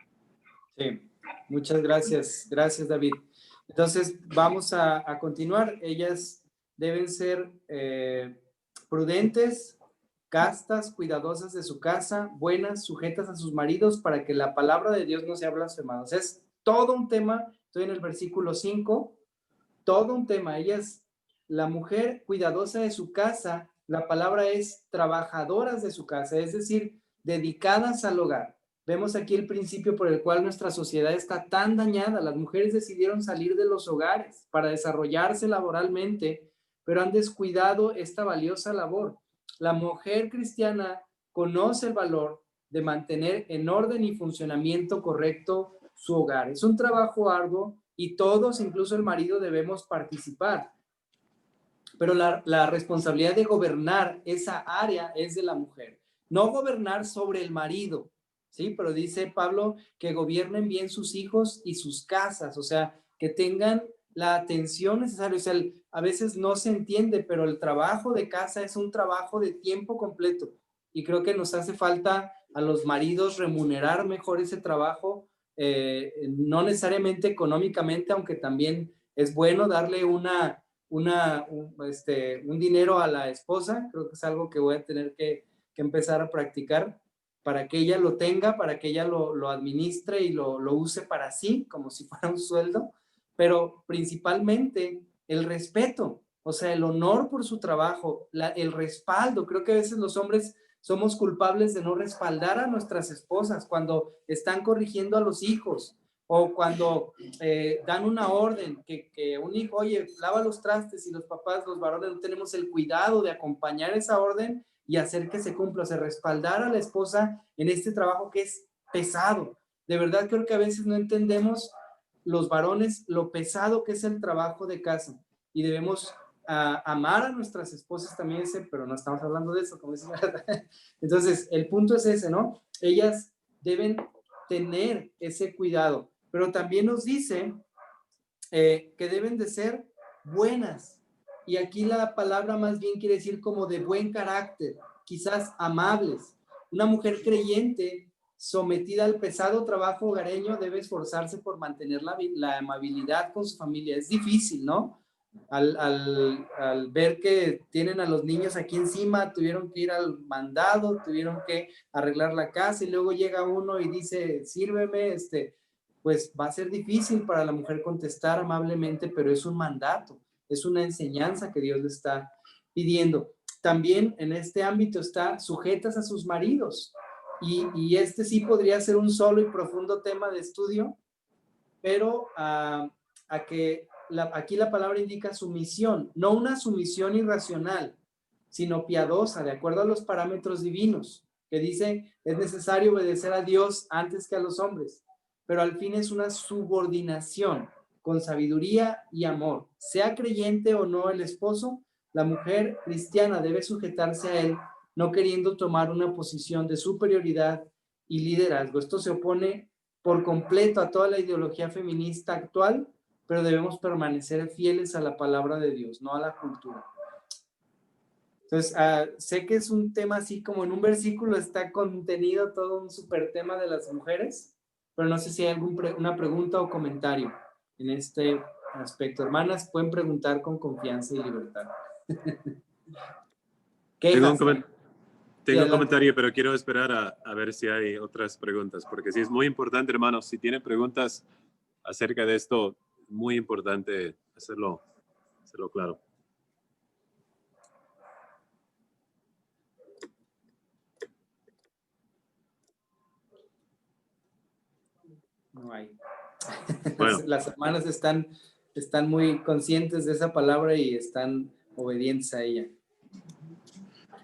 Sí, muchas gracias. Gracias, David. Entonces, vamos a continuar. Ellas deben ser prudentes, castas, cuidadosas de su casa, buenas, sujetas a sus maridos, para que la palabra de Dios no sea blasfemada. O sea, es todo un tema. Estoy en el versículo 5. Todo un tema. Ellas, la mujer cuidadosa de su casa, la palabra es trabajadoras de su casa, es decir, dedicadas al hogar. Vemos aquí el principio por el cual nuestra sociedad está tan dañada. Las mujeres decidieron salir de los hogares para desarrollarse laboralmente, pero han descuidado esta valiosa labor. La mujer cristiana conoce el valor de mantener en orden y funcionamiento correcto su hogar. Es un trabajo arduo y todos, incluso el marido, debemos participar. Pero la responsabilidad de gobernar esa área es de la mujer. No gobernar sobre el marido, ¿sí? Pero dice Pablo que gobiernen bien sus hijos y sus casas, o sea, que tengan la atención necesaria. O sea, a veces no se entiende, pero el trabajo de casa es un trabajo de tiempo completo. Y creo que nos hace falta a los maridos remunerar mejor ese trabajo, no necesariamente económicamente, aunque también es bueno darle un dinero a la esposa. Creo que es algo que voy a tener que empezar a practicar para que ella lo tenga, para que ella lo administre y lo use para sí, como si fuera un sueldo, pero principalmente el respeto, o sea, el honor por su trabajo, el respaldo. Creo que a veces los hombres somos culpables de no respaldar a nuestras esposas cuando están corrigiendo a los hijos, o cuando dan una orden, que un hijo, oye, lava los trastes, y los papás, los varones, no tenemos el cuidado de acompañar esa orden y hacer que se cumpla, o sea, respaldar a la esposa en este trabajo que es pesado. De verdad creo que a veces no entendemos los varones lo pesado que es el trabajo de casa, y debemos amar a nuestras esposas también, pero no estamos hablando de eso, como dice. Entonces, el punto es ese, ¿no? Ellas deben tener ese cuidado, pero también nos dice que deben de ser buenas, y aquí la palabra más bien quiere decir como de buen carácter, quizás amables. Una mujer creyente sometida al pesado trabajo hogareño debe esforzarse por mantener la amabilidad con su familia. Es difícil, ¿no? Al ver que tienen a los niños aquí encima, tuvieron que ir al mandado, tuvieron que arreglar la casa, y luego llega uno y dice, sírveme, pues va a ser difícil para la mujer contestar amablemente, pero es un mandato. es una enseñanza que Dios le está pidiendo. También en este ámbito está sujetas a sus maridos. Y este sí podría ser un solo y profundo tema de estudio, pero aquí la palabra indica sumisión, no una sumisión irracional, sino piadosa, de acuerdo a los parámetros divinos, que dice es necesario obedecer a Dios antes que a los hombres, pero al fin es una subordinación con sabiduría y amor. Sea creyente o no el esposo, la mujer cristiana debe sujetarse a él, no queriendo tomar una posición de superioridad y liderazgo. Esto se opone por completo a toda la ideología feminista actual, pero debemos permanecer fieles a la palabra de Dios, no a la cultura. Entonces, sé que es un tema así como en un versículo está contenido todo un súper tema de las mujeres, pero no sé si hay una pregunta o comentario en este aspecto. Hermanas, pueden preguntar con confianza y libertad. Tengo Sí, un comentario, pero quiero esperar a ver si hay otras preguntas, porque sí es muy importante, hermanos, si tienen preguntas acerca de esto, muy importante hacerlo claro. No hay. Bueno. Las hermanas están muy conscientes de esa palabra y están obedientes a ella.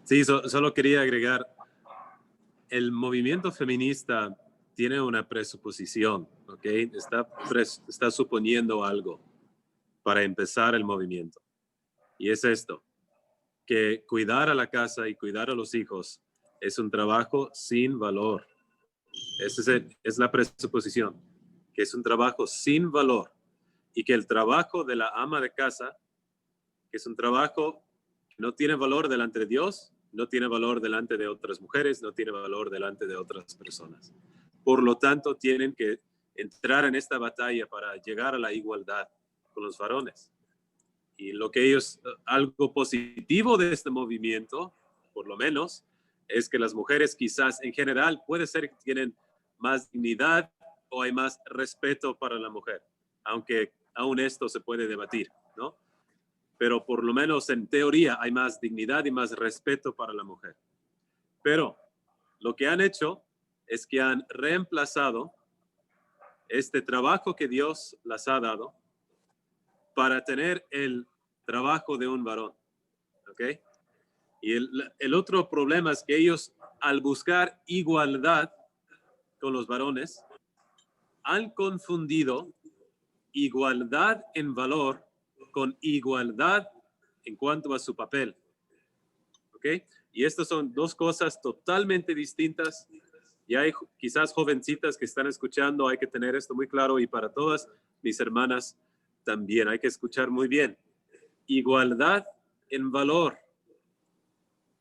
Sí, solo quería agregar, el movimiento feminista tiene una presuposición, ¿ok? Está suponiendo algo para empezar el movimiento. Y es esto, que cuidar a la casa y cuidar a los hijos es un trabajo sin valor. Esa es la presuposición, que es un trabajo sin valor y que el trabajo de la ama de casa, que es un trabajo que no tiene valor delante de Dios, no tiene valor delante de otras mujeres, no tiene valor delante de otras personas. Por lo tanto, tienen que entrar en esta batalla para llegar a la igualdad con los varones. Y algo positivo de este movimiento, por lo menos, es que las mujeres quizás en general puede ser que tienen más dignidad o hay más respeto para la mujer, aunque aún esto se puede debatir, ¿no? Pero por lo menos en teoría hay más dignidad y más respeto para la mujer. Pero lo que han hecho es que han reemplazado este trabajo que Dios las ha dado para tener el trabajo de un varón, ¿ok? Y el otro problema es que ellos, al buscar igualdad con los varones, han confundido igualdad en valor con igualdad en cuanto a su papel, ¿ok? Y estas son dos cosas totalmente distintas. Y hay quizás jovencitas que están escuchando, hay que tener esto muy claro, y para todas mis hermanas también hay que escuchar muy bien. Igualdad en valor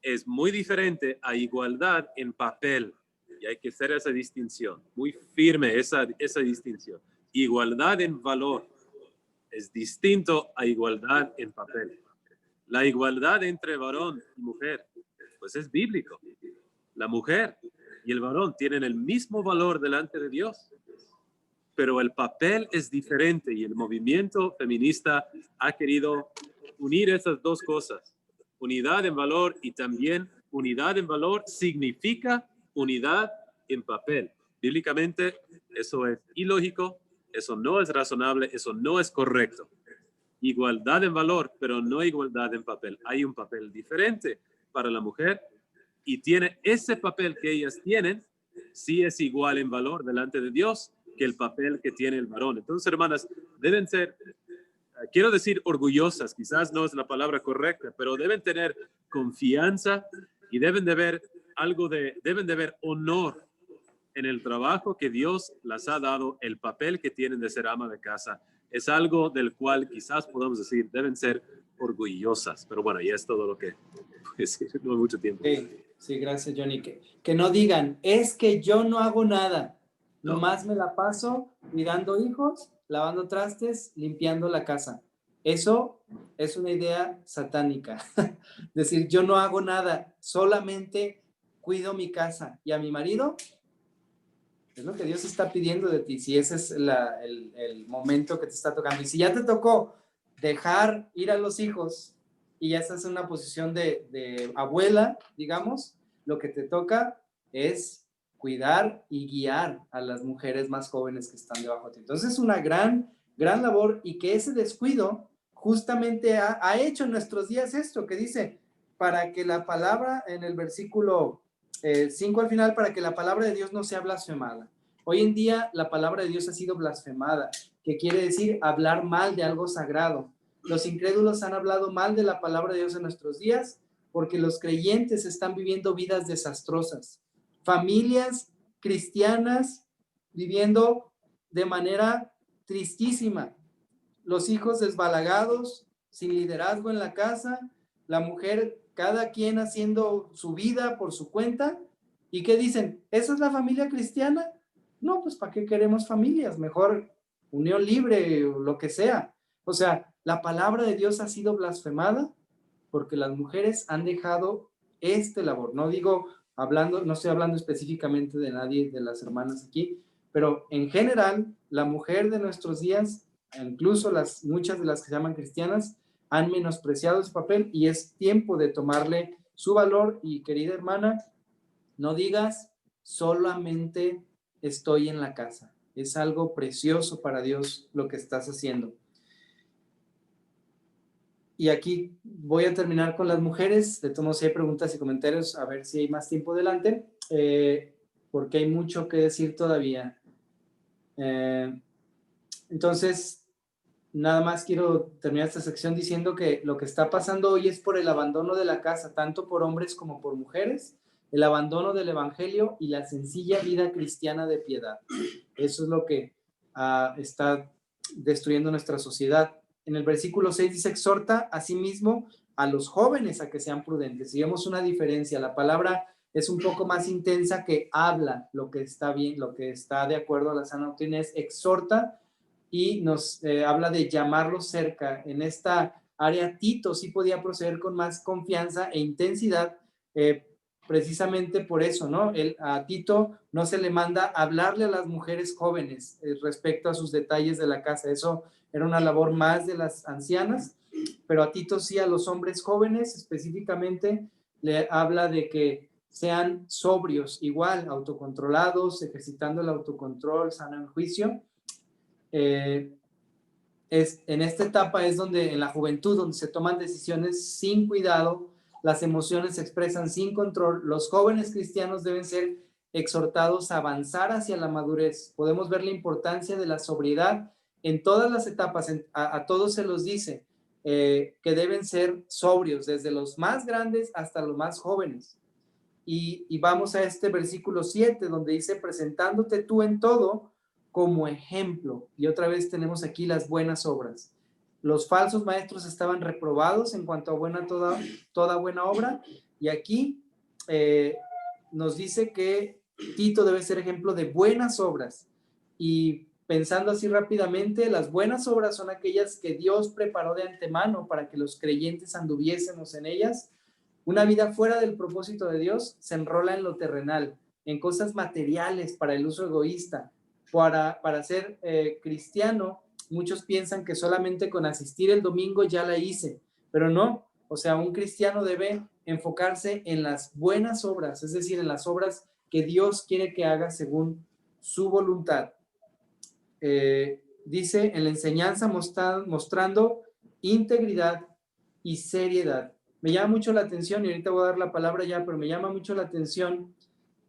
es muy diferente a igualdad en papel. Y hay que hacer esa distinción, muy firme esa distinción. Igualdad en valor es distinto a igualdad en papel. La igualdad entre varón y mujer, pues es bíblico. La mujer y el varón tienen el mismo valor delante de Dios, pero el papel es diferente y el movimiento feminista ha querido unir esas dos cosas. Unidad en valor y también unidad en valor significa unidad en papel. Bíblicamente eso es ilógico, eso no es razonable, eso no es correcto. Igualdad en valor, pero no igualdad en papel. Hay un papel diferente para la mujer y tiene ese papel que ellas tienen, sí es igual en valor delante de Dios que el papel que tiene el varón. Entonces, hermanas, deben ser, quiero decir orgullosas, quizás no es la palabra correcta, pero deben tener confianza y deben de ver deben de ver honor en el trabajo que Dios las ha dado, el papel que tienen de ser ama de casa. Es algo del cual quizás podamos decir, deben ser orgullosas. Pero bueno, ya es todo lo que puedo decir, no hay mucho tiempo. Sí, gracias, Johnny. Que no digan, es que yo no hago nada. No. Nomás me la paso cuidando hijos, lavando trastes, limpiando la casa. Eso es una idea satánica. Decir, yo no hago nada, solamente cuido mi casa. ¿Y a mi marido? Es lo que Dios está pidiendo de ti, si ese es el momento que te está tocando. Y si ya te tocó dejar ir a los hijos y ya estás en una posición de abuela, digamos, lo que te toca es cuidar y guiar a las mujeres más jóvenes que están debajo de ti. Entonces es una gran labor, y que ese descuido justamente ha hecho en nuestros días esto que dice, para que la palabra, en el versículo 5 al final, para que la palabra de Dios no sea blasfemada. Hoy en día la palabra de Dios ha sido blasfemada, que quiere decir hablar mal de algo sagrado. Los incrédulos han hablado mal de la palabra de Dios en nuestros días porque los creyentes están viviendo vidas desastrosas. Familias cristianas viviendo de manera tristísima. Los hijos desbalagados, sin liderazgo en la casa, la mujer, cada quien haciendo su vida por su cuenta. ¿Y qué dicen? ¿Esa es la familia cristiana? No, pues ¿para qué queremos familias? Mejor unión libre o lo que sea. O sea, la palabra de Dios ha sido blasfemada porque las mujeres han dejado este labor. No estoy hablando específicamente de nadie de las hermanas aquí, pero en general, la mujer de nuestros días, incluso muchas de las que se llaman cristianas, han menospreciado ese papel, y es tiempo de tomarle su valor. Y querida hermana, no digas solamente estoy en la casa. Es algo precioso para Dios lo que estás haciendo. Y aquí voy a terminar con las mujeres. De todos modos, si hay preguntas y comentarios, a ver si hay más tiempo delante, porque hay mucho que decir todavía. Entonces, nada más quiero terminar esta sección diciendo que lo que está pasando hoy es por el abandono de la casa, tanto por hombres como por mujeres, el abandono del evangelio y la sencilla vida cristiana de piedad. Eso es lo que está destruyendo nuestra sociedad. En el versículo 6 dice, exhorta asimismo a los jóvenes a que sean prudentes. Y vemos una diferencia. La palabra es un poco más intensa que habla lo que está bien, lo que está de acuerdo a la sana doctrina, es exhorta, y nos habla de llamarlos cerca. En esta área Tito sí podía proceder con más confianza e intensidad, precisamente por eso, ¿no? A Tito no se le manda hablarle a las mujeres jóvenes respecto a sus detalles de la casa. Eso era una labor más de las ancianas, pero a Tito sí, a los hombres jóvenes específicamente, le habla de que sean sobrios, igual, autocontrolados, ejercitando el autocontrol, sano en juicio. En esta etapa es donde, en la juventud, donde se toman decisiones sin cuidado, las emociones se expresan sin control. Los jóvenes cristianos deben ser exhortados a avanzar hacia la madurez. Podemos ver la importancia de la sobriedad en todas las etapas. A todos se los dice que deben ser sobrios, desde los más grandes hasta los más jóvenes. Y vamos a este versículo 7, donde dice, presentándote tú en todo como ejemplo. Y otra vez tenemos aquí las buenas obras. Los falsos maestros estaban reprobados en cuanto a toda buena obra, y aquí nos dice que Tito debe ser ejemplo de buenas obras. Y pensando así rápidamente, las buenas obras son aquellas que Dios preparó de antemano para que los creyentes anduviésemos en ellas. Una vida fuera del propósito de Dios se enrola en lo terrenal, en cosas materiales para el uso egoísta. Para ser cristiano, muchos piensan que solamente con asistir el domingo ya la hice, pero no. O sea, un cristiano debe enfocarse en las buenas obras, es decir, en las obras que Dios quiere que haga según su voluntad. Dice, en la enseñanza mostrando integridad y seriedad. Me llama mucho la atención, y ahorita voy a dar la palabra ya, pero me llama mucho la atención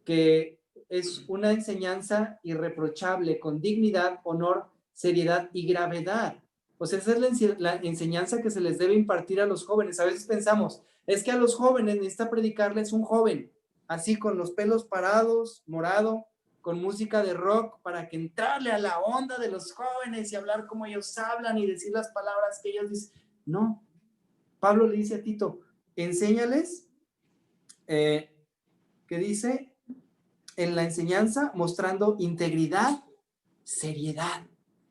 que es una enseñanza irreprochable, con dignidad, honor, seriedad y gravedad. O sea, esa es la enseñanza que se les debe impartir a los jóvenes. A veces pensamos, es que a los jóvenes necesita predicarles un joven, así con los pelos parados, morado, con música de rock, para que entrarle a la onda de los jóvenes y hablar como ellos hablan y decir las palabras que ellos dicen. No. Pablo le dice a Tito, enséñales, ¿qué dice? En la enseñanza, mostrando integridad, seriedad.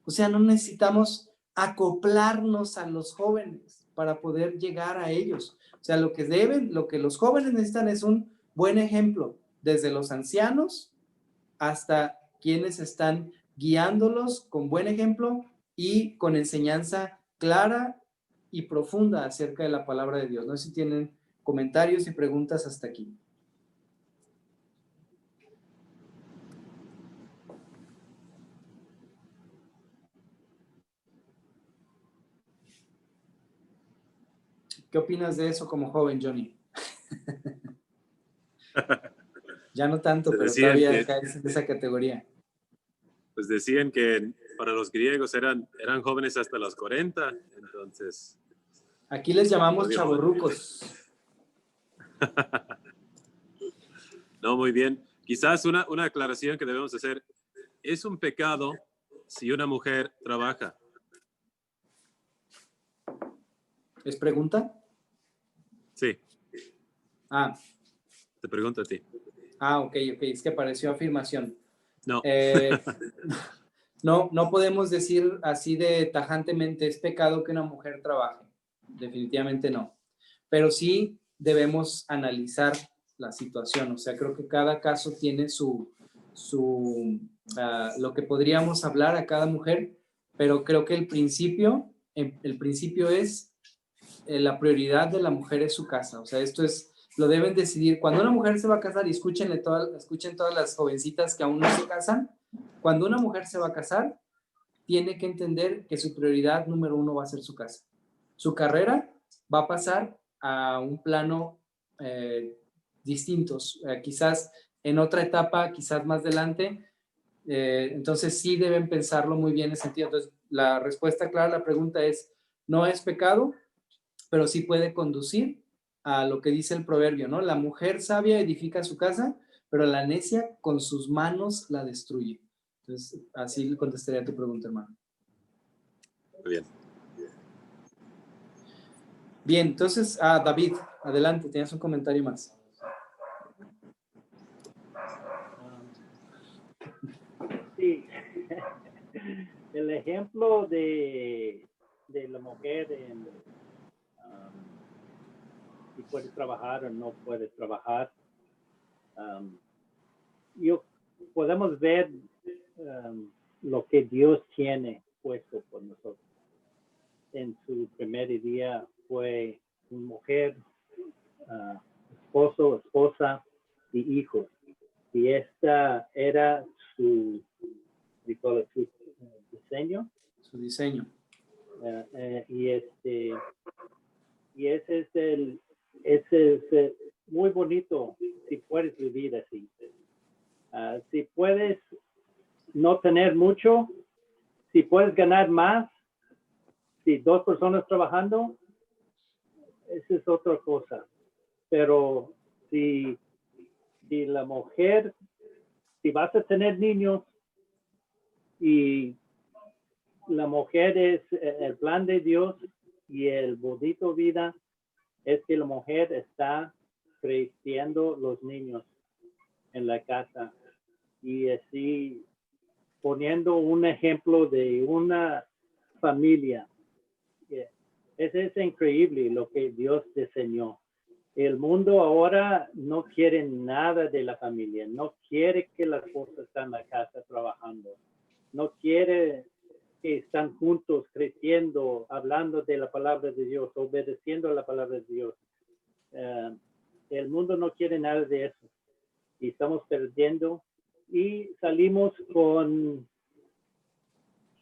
O sea, no necesitamos acoplarnos a los jóvenes para poder llegar a ellos. O sea, lo que los jóvenes necesitan es un buen ejemplo, desde los ancianos hasta quienes están guiándolos con buen ejemplo y con enseñanza clara y profunda acerca de la palabra de Dios. No sé si tienen comentarios y preguntas hasta aquí. ¿Qué opinas de eso como joven, Johnny? Ya no tanto, Se pero decían todavía que, caes en esa categoría. pues decían que para los griegos eran jóvenes hasta los 40, entonces, Aquí les llamamos todavía joven. chavorrucos. No, muy bien. Quizás una aclaración que debemos hacer. ¿Es un pecado si una mujer trabaja? ¿Es pregunta? Sí, Ah, te pregunto a ti. ok. Es que pareció afirmación. No. No podemos decir así de tajantemente, es pecado que una mujer trabaje. Definitivamente no. Pero sí debemos analizar la situación. O sea, creo que cada caso tiene lo que podríamos hablar a cada mujer, pero creo que el principio es la prioridad de la mujer es su casa. O sea, lo deben decidir. Cuando una mujer se va a casar, y escuchen todas las jovencitas que aún no se casan, cuando una mujer se va a casar, tiene que entender que su prioridad número uno va a ser su casa. Su carrera va a pasar a un plano distintos, quizás en otra etapa, quizás más adelante. Entonces sí deben pensarlo muy bien en ese sentido. Entonces, la respuesta clara a la pregunta es, no es pecado, pero sí puede conducir a lo que dice el proverbio, ¿no? La mujer sabia edifica su casa, pero la necia con sus manos la destruye. Entonces, así contestaría a tu pregunta, hermano. Muy bien. Bien, entonces, David, adelante, tienes un comentario más. Sí, el ejemplo de la mujer si puede trabajar o no puede trabajar, podemos ver lo que Dios tiene puesto por nosotros. En su primer día fue una mujer, esposo, esposa y hijos. Y esta era su diseño. Su diseño. Y ese es muy bonito si puedes vivir así. Si puedes no tener mucho, si puedes ganar más, si dos personas trabajando, esa es otra cosa. Pero si la mujer, si vas a tener niños y la mujer es el plan de Dios y el bonito vida es que la mujer está creciendo los niños en la casa y así poniendo un ejemplo de una familia. Es increíble lo que Dios diseñó. El mundo ahora no quiere nada de la familia, no quiere que la esposa esté en la casa trabajando, no quiere que están juntos creciendo, hablando de la palabra de Dios, obedeciendo a la palabra de Dios. El mundo no quiere nada de eso y estamos perdiendo y salimos con,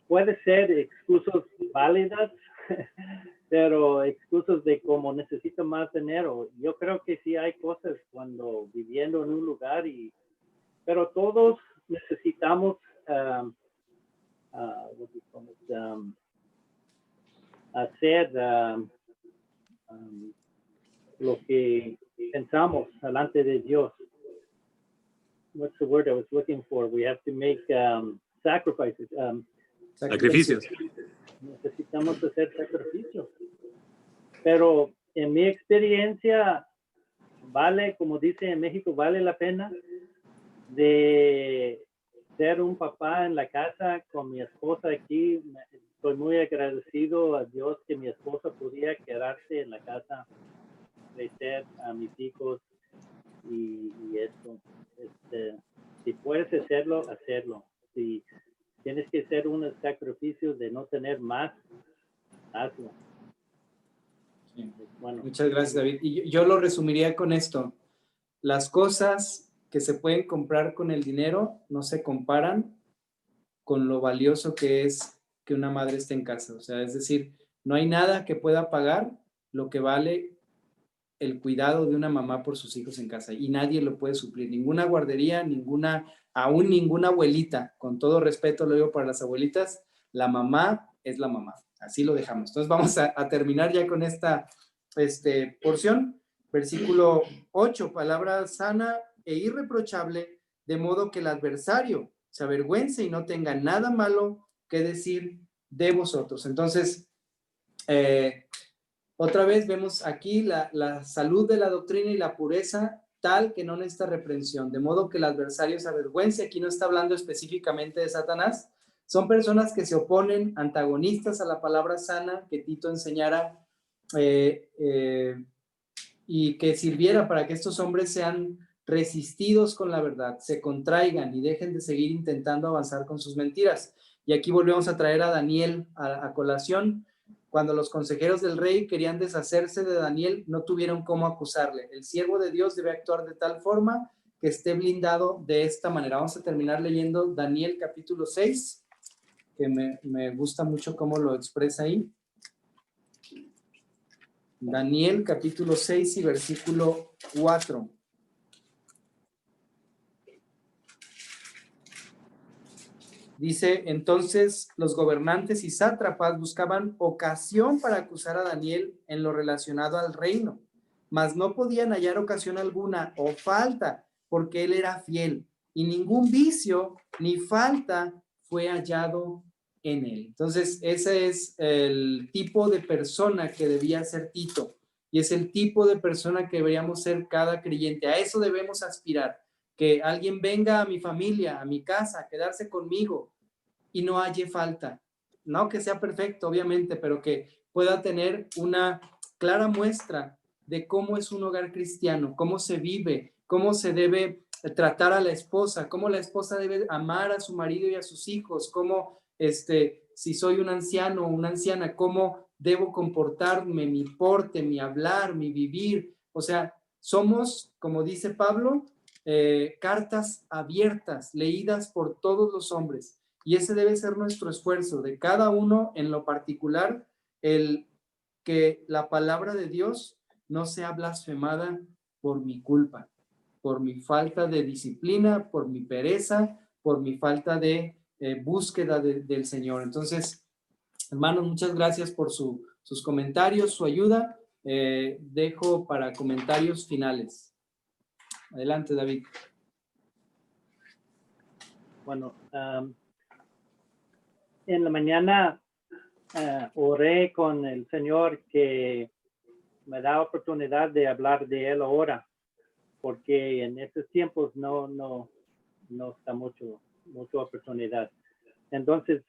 puede ser excusas válidas, pero excusas de como necesito más dinero. Yo creo que sí hay cosas cuando viviendo en un lugar, pero todos necesitamos hacer lo que pensamos delante de Dios. What's the word I was looking for? We have to make sacrifices. Sacrificios. Necesitamos hacer sacrificios. Pero en mi experiencia, vale, como dice en México, vale la pena de ser un papá en la casa con mi esposa aquí. Estoy muy agradecido a Dios que mi esposa podía quedarse en la casa, crecer a mis hijos y eso. Si puedes hacerlo, hacerlo. Si tienes que hacer un sacrificio de no tener más, hazlo. Sí. Bueno, Muchas gracias, David. Y yo lo resumiría con esto. Las cosas que se pueden comprar con el dinero no se comparan con lo valioso que es que una madre esté en casa. O sea, es decir, no hay nada que pueda pagar lo que vale el cuidado de una mamá por sus hijos en casa, y nadie lo puede suplir. Ninguna guardería, aún ninguna abuelita, con todo respeto lo digo para las abuelitas, la mamá es la mamá. Así lo dejamos. Entonces vamos a terminar ya con esta porción. Versículo 8, palabra sana e irreprochable, de modo que el adversario se avergüence y no tenga nada malo que decir de vosotros. Entonces, otra vez vemos aquí la salud de la doctrina y la pureza tal que no necesita reprensión, de modo que el adversario se avergüence. Aquí no está hablando específicamente de Satanás, son personas que se oponen, antagonistas a la palabra sana que Tito enseñara y que sirviera para que estos hombres sean resistidos con la verdad, se contraigan y dejen de seguir intentando avanzar con sus mentiras. Y aquí volvemos a traer a Daniel a colación. Cuando los consejeros del rey querían deshacerse de Daniel, no tuvieron cómo acusarle. El siervo de Dios debe actuar de tal forma que esté blindado de esta manera. Vamos a terminar leyendo Daniel capítulo 6, que me gusta mucho cómo lo expresa ahí. Daniel capítulo 6 y versículo 4. Dice, entonces los gobernantes y sátrapas buscaban ocasión para acusar a Daniel en lo relacionado al reino, mas no podían hallar ocasión alguna o falta, porque él era fiel, y ningún vicio ni falta fue hallado en él. Entonces, ese es el tipo de persona que debía ser Tito, y es el tipo de persona que deberíamos ser cada creyente. A eso debemos aspirar, que alguien venga a mi familia, a mi casa, a quedarse conmigo y no halle falta. No que sea perfecto, obviamente, pero que pueda tener una clara muestra de cómo es un hogar cristiano, cómo se vive, cómo se debe tratar a la esposa, cómo la esposa debe amar a su marido y a sus hijos, cómo, si soy un anciano o una anciana, cómo debo comportarme, mi porte, mi hablar, mi vivir. O sea, somos, como dice Pablo, cartas abiertas, leídas por todos los hombres. Y ese debe ser nuestro esfuerzo de cada uno en lo particular, el que la palabra de Dios no sea blasfemada por mi culpa, por mi falta de disciplina, por mi pereza, por mi falta de búsqueda del Señor. Entonces, hermanos, muchas gracias por sus comentarios, su ayuda. Dejo para comentarios finales. Adelante, David. bueno, en la mañana oré con el Señor que me da oportunidad de hablar de Él ahora, porque en estos tiempos no está mucha oportunidad. Entonces,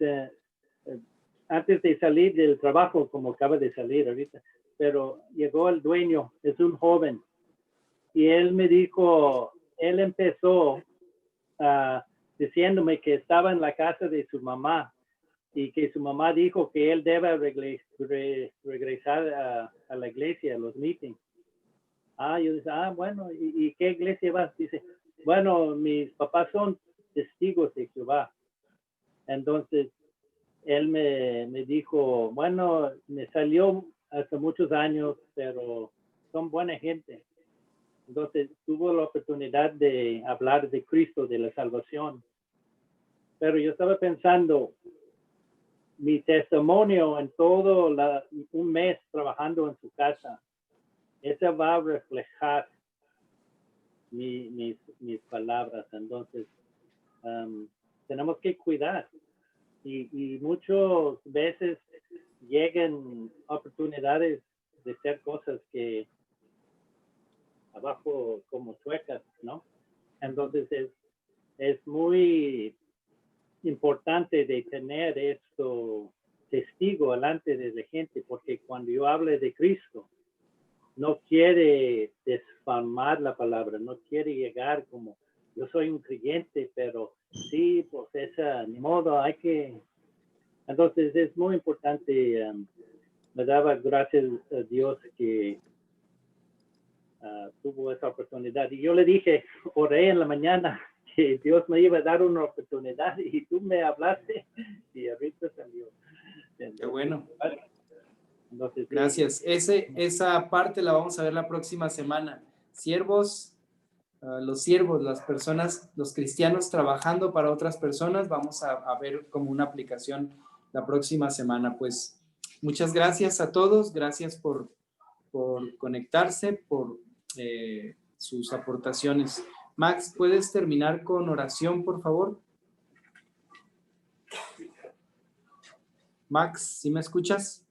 antes de salir del trabajo, como acaba de salir ahorita, pero llegó el dueño, es un joven, y él me dijo, él empezó diciéndome que estaba en la casa de su mamá y que su mamá dijo que él debe regresar a la iglesia, a los meetings. Yo dije, bueno, ¿y qué iglesia vas? Dice, bueno, mis papás son testigos de Jehová. Entonces, él me dijo, bueno, me salió hace muchos años, pero son buena gente. Entonces, tuvo la oportunidad de hablar de Cristo, de la salvación. Pero yo estaba pensando, mi testimonio en todo un mes trabajando en su casa, esa va a reflejar mis palabras. Entonces, tenemos que cuidar. Y muchas veces llegan oportunidades de hacer cosas que abajo como chuecas, ¿no? Entonces es muy importante de tener esto testigo delante de la gente, porque cuando yo hable de Cristo, no quiere desfamar la palabra, no quiere llegar como yo soy un creyente, pero sí, pues ni modo, hay que. Entonces es muy importante me daba gracias a Dios que tuvo esa oportunidad. Y yo le dije, oré en la mañana que Dios me iba a dar una oportunidad y tú me hablaste y ahorita salió. Qué bueno. Entonces, sí. Gracias. Esa parte la vamos a ver la próxima semana. Siervos, los siervos, las personas, los cristianos trabajando para otras personas, vamos a ver como una aplicación la próxima semana. Pues muchas gracias a todos, gracias por conectarse, por sus aportaciones. Max, ¿puedes terminar con oración, por favor? Max, ¿sí me escuchas?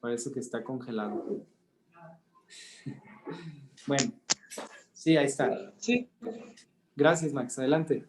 Parece que está congelado. Bueno, sí, ahí está. Sí. Gracias, Max. Adelante.